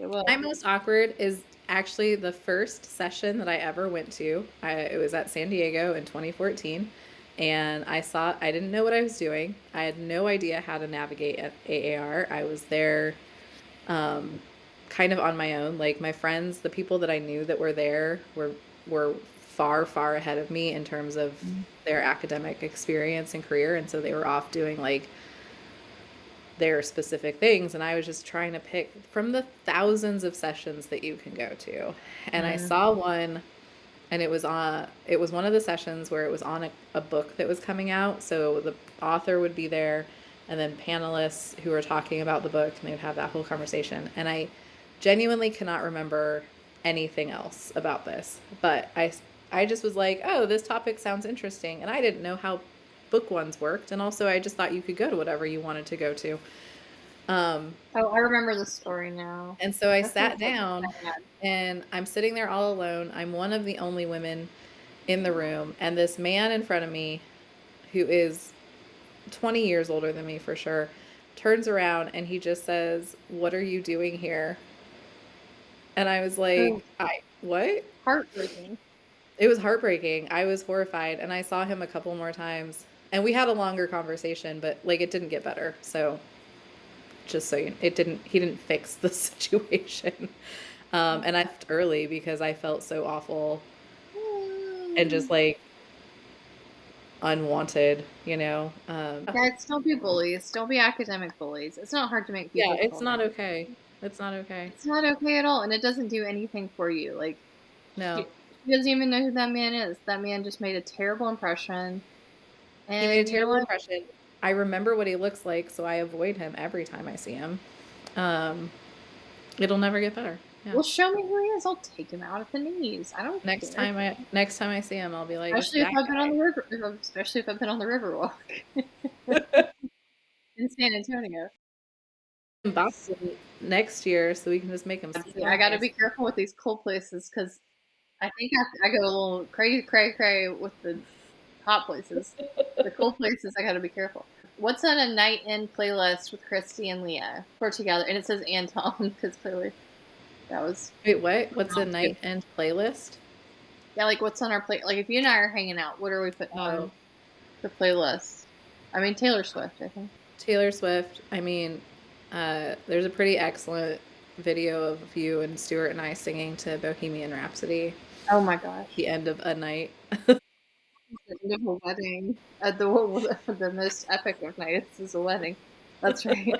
It will. My most awkward is actually the first session that I ever went to. It was at San Diego in 2014, and I didn't know what I was doing. I had no idea how to navigate at AAR. I was there kind of on my own. Like my friends, the people that I knew that were there were far, far ahead of me in terms of their academic experience and career, and so they were off doing like their specific things, and I was just trying to pick from the thousands of sessions that you can go to. And I saw one, and it was one of the sessions where it was on a book that was coming out, so the author would be there and then panelists who were talking about the book, and they would have that whole conversation. And I genuinely cannot remember anything else about this, but I just was like, oh, this topic sounds interesting, and I didn't know how book ones worked, and also I just thought you could go to whatever you wanted to go to. Oh, I remember the story now. And so I That sounds sat like down, sad. and I'm sitting there all alone. I'm one of the only women in the room, and this man in front of me, who is 20 years older than me for sure, turns around and he just says, "What are you doing here?" And I was like, Oh, what?" heartbreaking. It was heartbreaking. I was horrified, and I saw him a couple more times, and we had a longer conversation, but like it didn't get better. So just so you, he didn't fix the situation. And I left early because I felt so awful and just like unwanted, you know. Guys, don't be bullies. Don't be academic bullies. It's not hard to make Yeah, people it's feel not nice. okay. It's not okay. It's not okay at all, and it doesn't do anything for you. Like, No. she doesn't even know who that man is. That man just made a terrible impression, He made a and you're terrible like, impression. I remember what he looks like, so I avoid him every time I see him. Um, it'll never get better. Yeah. well, show me who he is. I'll take him out at the knees. I don't care. Next time I see him, I'll be like, "It's Especially if that I've been on guy." the river. Especially if I've been on the Riverwalk in San Antonio. In Boston next year, so we can just make him See, I got to be careful with these cold places because I think I go a little cray with the hot places. The cold places, I got to be careful. What's on a night in playlist with Christy and Leah? We're together, and it says Anton because clearly that was. Wait, what? What's a Good. night end playlist? Yeah, like what's on our play? Like if you and I are hanging out, what are we putting Oh, on the playlist? I mean Taylor Swift, I think. Taylor Swift. I mean, there's a pretty excellent video of you and Stuart and I singing to Bohemian Rhapsody. Oh my gosh. The end of a night. The end of a wedding. The most epic of nights is a wedding. That's right.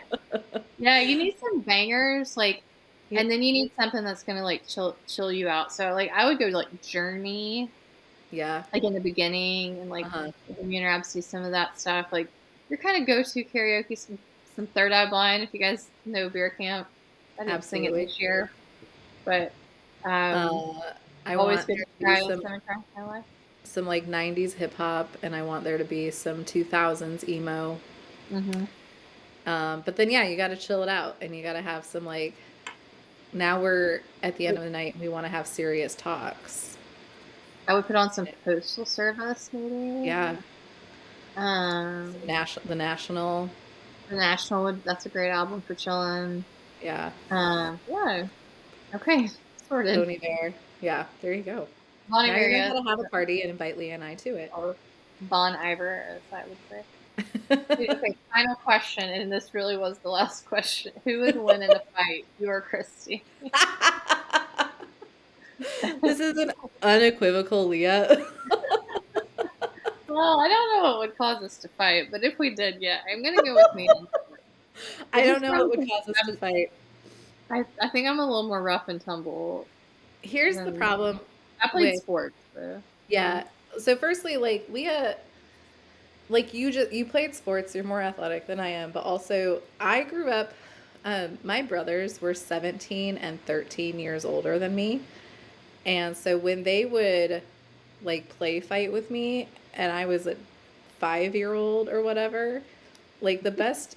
Yeah, you need some bangers, like, and then you need something that's gonna like chill you out. So like, I would go like Journey, Yeah. like in the beginning, and like Bohemian Rhapsody, some of that stuff. Like your kind of go-to karaoke, some Third Eye Blind if you guys know Beer Camp. I didn't sing it this year, but I always want good there to to try be sometime in my life. some like 90s hip hop, and I want there to be some 2000s emo. Mm-hmm. But then yeah, you got to chill it out, and you got to have some like. Now we're at the end of the night, and we want to have serious talks. I would put on some Postal Service, maybe. Yeah. The National. The National would. That's a great album for chilling. Yeah. Yeah. Okay. Sorted. Tony Bear. Yeah. There you go. Bon Now Iver, you know how to have a party and invite Leah and I to it. or Bon Iver, as I would say. Okay, final question, and this really was the last question. Who would win in a fight, you or Christy? This is an unequivocal Leah. Well, I don't know what would cause us to fight, but if we did, yeah, I'm gonna go with me. I don't know what would cause us to fight. I think I'm a little more rough and tumble. Here's the problem. I played sports. So. Yeah. So firstly, like Leah, like you played sports, you're more athletic than I am, but also I grew up, my brothers were 17 and 13 years older than me. And so when they would like play fight with me and I was a 5-year-old or whatever, like the best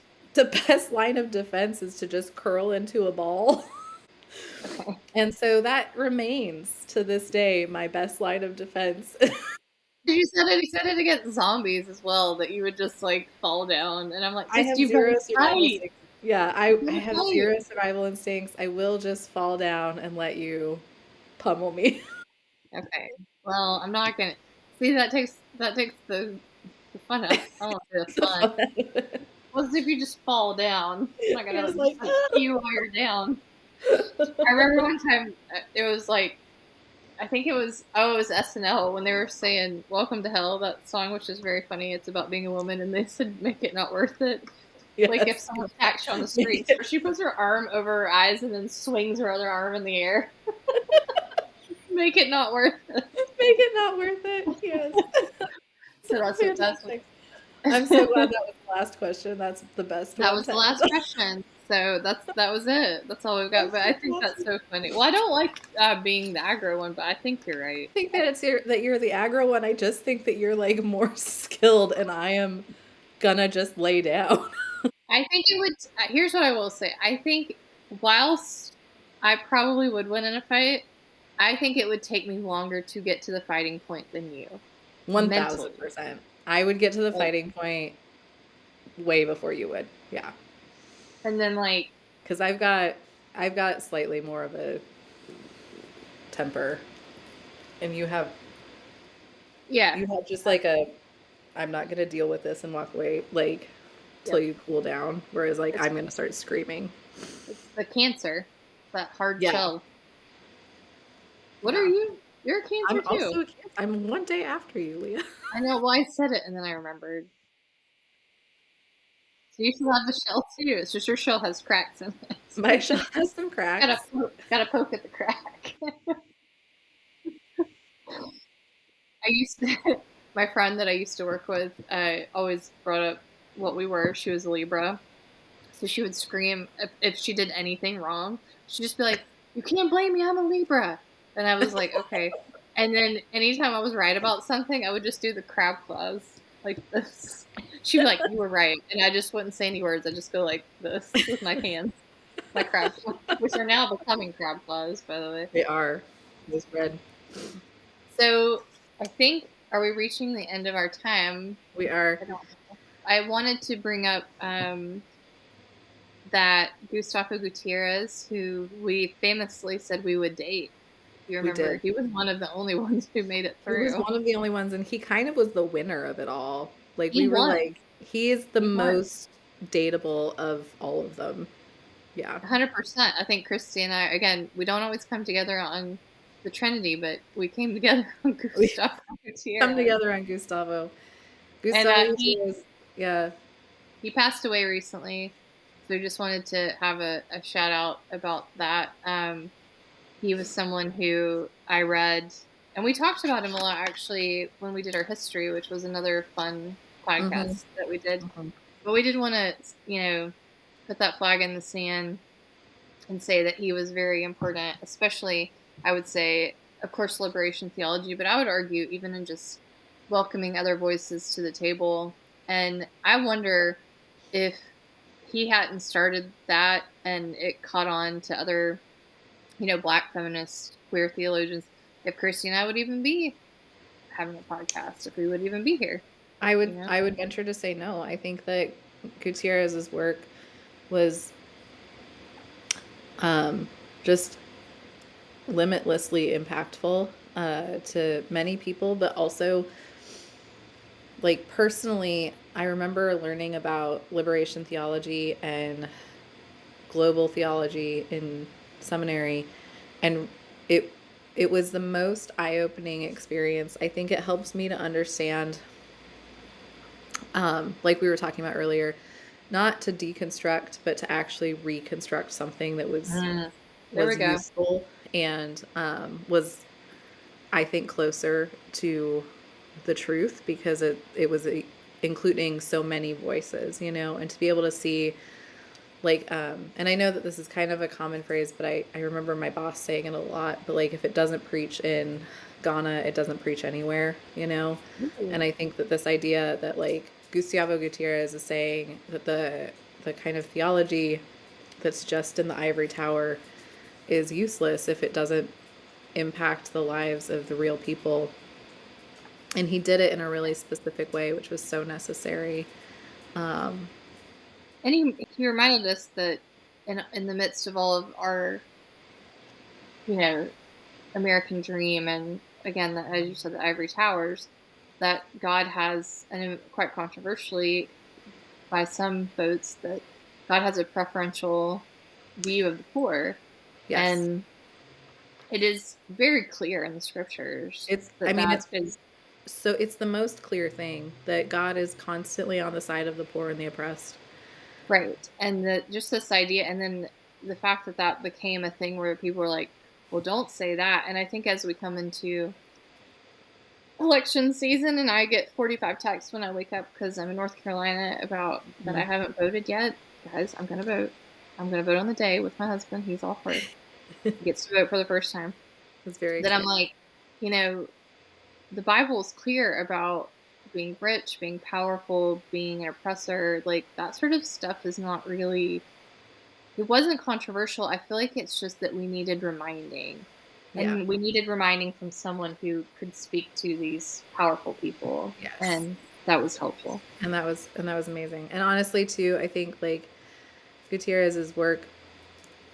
line of defense is to just curl into a ball. Okay. And so that remains to this day my best line of defense. You said it against zombies as well, that you would just like fall down, and I'm like, I have zero survival instincts. Yeah, I have zero survival instincts. I will just fall down and let you pummel me. Okay. Well, I'm not gonna see that takes the fun out. I don't want to say the fun. What if you just fall down? I'm not gonna like, you while you're down. I remember one time it was like, I think it was SNL when they were saying "Welcome to Hell," that song, which is very funny. It's about being a woman, and they said "Make it not worth it." Yes. Like if someone attacks you on the streets, she puts her arm over her eyes and then swings her other arm in the air. Make it not worth it. Make it not worth it. Yes. So that's fantastic. I'm so glad that was the last question. That's the best one. That was the last question. So that was it. That's all we've got. But I think that's so funny. Well, I don't like being the aggro one, but I think you're right. I think that you're the aggro one. I just think that you're like more skilled, and I am gonna just lay down. I think it would. Here's what I will say. I think whilst I probably would win in a fight, I think it would take me longer to get to the fighting point than you. Mentally. 1000%. I would get to the Like, fighting point way before you would. Yeah. and then like, Because I've got slightly more of a temper, and yeah, you have just like a I'm not gonna deal with this and walk away like till yep. you cool down. Whereas like It's, I'm gonna start screaming. it's the cancer, that hard Yeah, shell. What are yeah. you? You're a cancer I'm too. also a Cancer. I'm one day after you, Leah. I know. Well, I said it and then I remembered. So you should have the shell too. It's just your shell has cracks in it. My shell has some gotta cracks. gotta poke at the crack. I used to, my friend that I used to work with, always brought up what we were. She was a Libra. So she would scream if she did anything wrong. She'd just be like, "You can't blame me, I'm a Libra." And I was like, okay. And then anytime I was right about something, I would just do the crab claws like this. She'd be like, "You were right." And I just wouldn't say any words. I just go like this with my hands, my crab claws, which are now becoming crab claws, by the way. They are. This red. So I think, are we reaching the end of our time? We are. I don't know. I wanted to bring up that Gustavo Gutierrez, who we famously said we would date. You We remember? did. He was one of the only ones who made it He was through. one of the only ones, and he kind of was the winner of it all. Like we He were won. like, he is the He won. most dateable of all of them. Yeah. 100%. I think Christy and I, again, we don't always come together on the Trinity, but we came together on We Gustavo Gutierrez. come together on Gustavo. And Gustavo Gutierrez, yeah. he passed away recently, so we just wanted to have a shout out about that. He was someone who I read, and we talked about him a lot actually when we did our history, which was another fun podcast that we did. But we did want to, put that flag in the sand and say that he was very important, especially, I would say, of course, liberation theology, but I would argue even in just welcoming other voices to the table. And I wonder if he hadn't started that and it caught on to other, Black feminists, queer theologians, if Christy and I would even be having a podcast, if we would even be here. I would venture to say no. I think that Gutierrez's work was just limitlessly impactful to many people, but also like personally, I remember learning about liberation theology and global theology in seminary, and it was the most eye-opening experience. I think it helps me to understand, like we were talking about earlier, not to deconstruct, but to actually reconstruct something that was useful and was, I think, closer to the truth because it was including so many voices, and to be able to see like, and I know that this is kind of a common phrase, but I remember my boss saying it a lot, but like, if it doesn't preach in Ghana, it doesn't preach anywhere, And I think that this idea that like Gustavo Gutierrez is saying that the kind of theology that's just in the ivory tower is useless if it doesn't impact the lives of the real people. And he did it in a really specific way, which was so necessary. And he reminded us that in the midst of all of our, American dream, and again, as you said, the ivory towers, that God has, and quite controversially by some votes, that God has a preferential view of the poor. Yes. And it is very clear in the scriptures. It's the most clear thing that God is constantly on the side of the poor and the oppressed. Right. And just this idea, and then the fact that became a thing where people were like, well, don't say that. And I think as we come into election season, and I get 45 texts when I wake up because I'm in North Carolina about that I haven't voted yet. Guys, I'm going to vote. I'm going to vote on the day with my husband. He's all for it. He gets to vote for the first time. That's very Then exciting. I'm like, the Bible is clear about being rich, being powerful, being an oppressor, like that sort of stuff is not really, it wasn't controversial. I feel like it's just that we needed reminding. Yeah. And we needed reminding from someone who could speak to these powerful people. Yes. And that was helpful. And that was amazing. And honestly too, I think like Gutierrez's work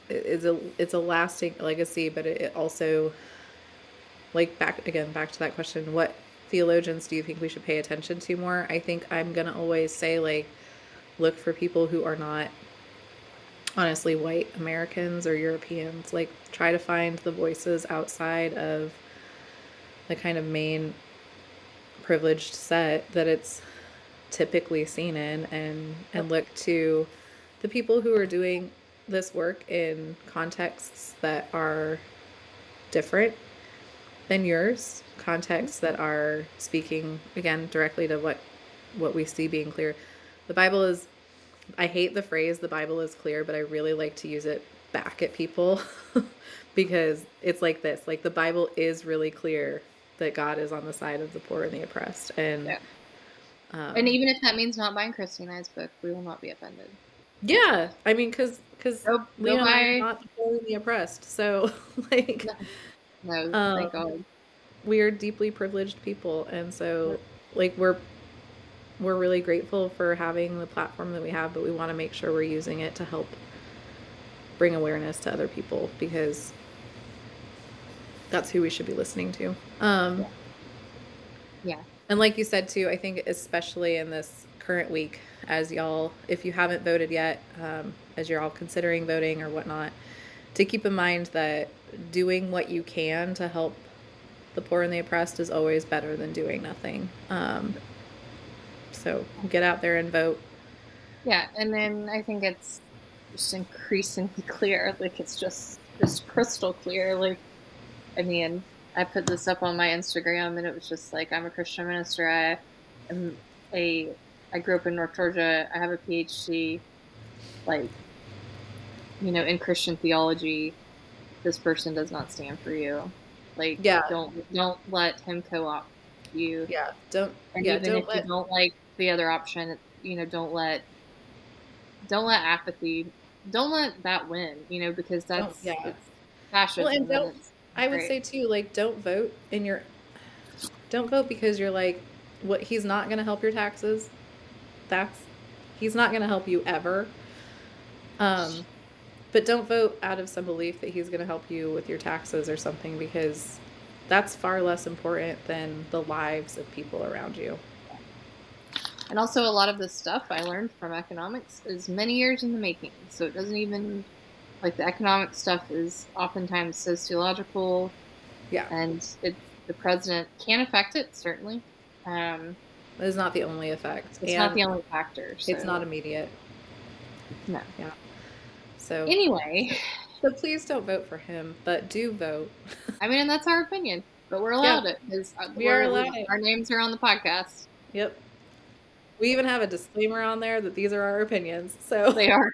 is it's a lasting legacy, but it also, like, back to that question, what theologians do you think we should pay attention to more? I think I'm gonna always say, like, look for people who are not honestly white Americans or Europeans. Like, try to find the voices outside of the kind of main privileged set that it's typically seen in, and look to the people who are doing this work in contexts that are different than yours, contexts that are speaking again directly to what we see being clear. The Bible is, I hate the phrase the Bible is clear, but I really like to use it back at people because it's like this, like the Bible is really clear that God is on the side of the poor and the oppressed. And and even if that means not buying Christy and I's book, we will not be offended. Yeah, I mean, because Leo and I are not the poor and the oppressed, so like, no, thank God. We are deeply privileged people, and so like we're really grateful for having the platform that we have, but we want to make sure we're using it to help bring awareness to other people, because that's who we should be listening to. Yeah. And like you said too, I think especially in this current week, as y'all, if you haven't voted yet, as you're all considering voting or whatnot, to keep in mind that doing what you can to help the poor and the oppressed is always better than doing nothing. So get out there and vote. Yeah, and then I think it's just increasingly clear, like it's just crystal clear. Like, I mean, I put this up on my Instagram, and it was just like, I'm a Christian minister. I grew up in North Georgia. I have a PhD, like, you know, in Christian theology. This person does not stand for you. Like, yeah, don't let him co-opt you. Yeah, don't. And yeah, even if you don't like the other option, you know, don't let apathy, don't let that win. You know, because that's it's fascism. Well, and I would say too, like, don't vote because you're like, what, he's not going to help your taxes. He's not going to help you ever. But don't vote out of some belief that he's going to help you with your taxes or something, because that's far less important than the lives of people around you. And also, a lot of this stuff I learned from economics is many years in the making. So it doesn't even, like, the economic stuff is oftentimes sociological. Yeah. And the president can affect it, certainly. But it's not the only effect. It's not the only factor. So. It's not immediate. No. Yeah. So anyway. So please don't vote for him, but do vote. I mean, and that's our opinion, but we're allowed it, because we are allowed it. Our names are on the podcast. Yep. We even have a disclaimer on there that these are our opinions. So they are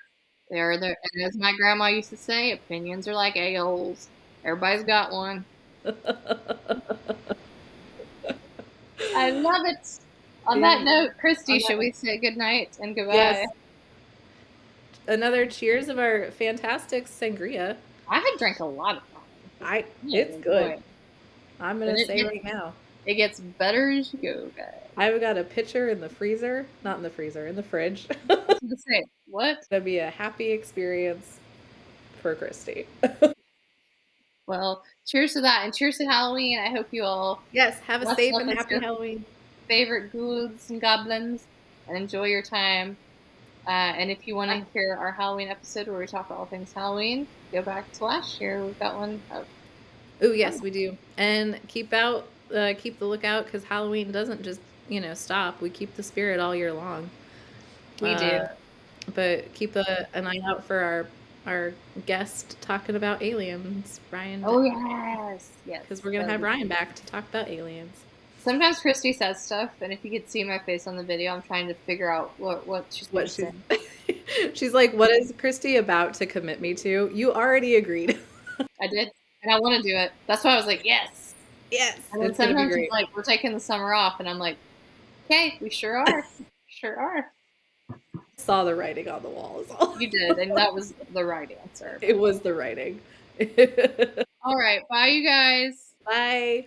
there. And as my grandma used to say, opinions are like a-holes. Everybody's got one. I love it. On that note, Christy, should we say good night and goodbye? Yes. Another cheers of our fantastic sangria. I had drank a lot of wine. It's good. I'm going to say right now. It gets better as you go, guys. I've got a pitcher in the freezer. Not in the freezer, in the fridge. I was going to say, what? It's going to be a happy experience for Christy. Well, cheers to that, and cheers to Halloween. I hope you all have a safe and happy Halloween. Favorite ghouls and goblins, and enjoy your time. And if you want to hear our Halloween episode where we talk all things Halloween, go back to last year. We've got one up. Oh, yes, we do. And keep the lookout, because Halloween doesn't just, stop. We keep the spirit all year long. We do. But keep an eye out for our guest talking about aliens, Ryan. Oh, yes. Because we're going to have Ryan back to talk about aliens. Sometimes Christy says stuff, and if you could see my face on the video, I'm trying to figure out what she's saying. She's like, what is Christy about to commit me to? You already agreed. I did, and I want to do it. That's why I was like, yes. Yes. And then sometimes it's like, we're taking the summer off, and I'm like, Okay, we sure are. Sure are. Saw the writing on the wall is all. You did, and that was the right answer. It was the writing. All right, bye, you guys. Bye.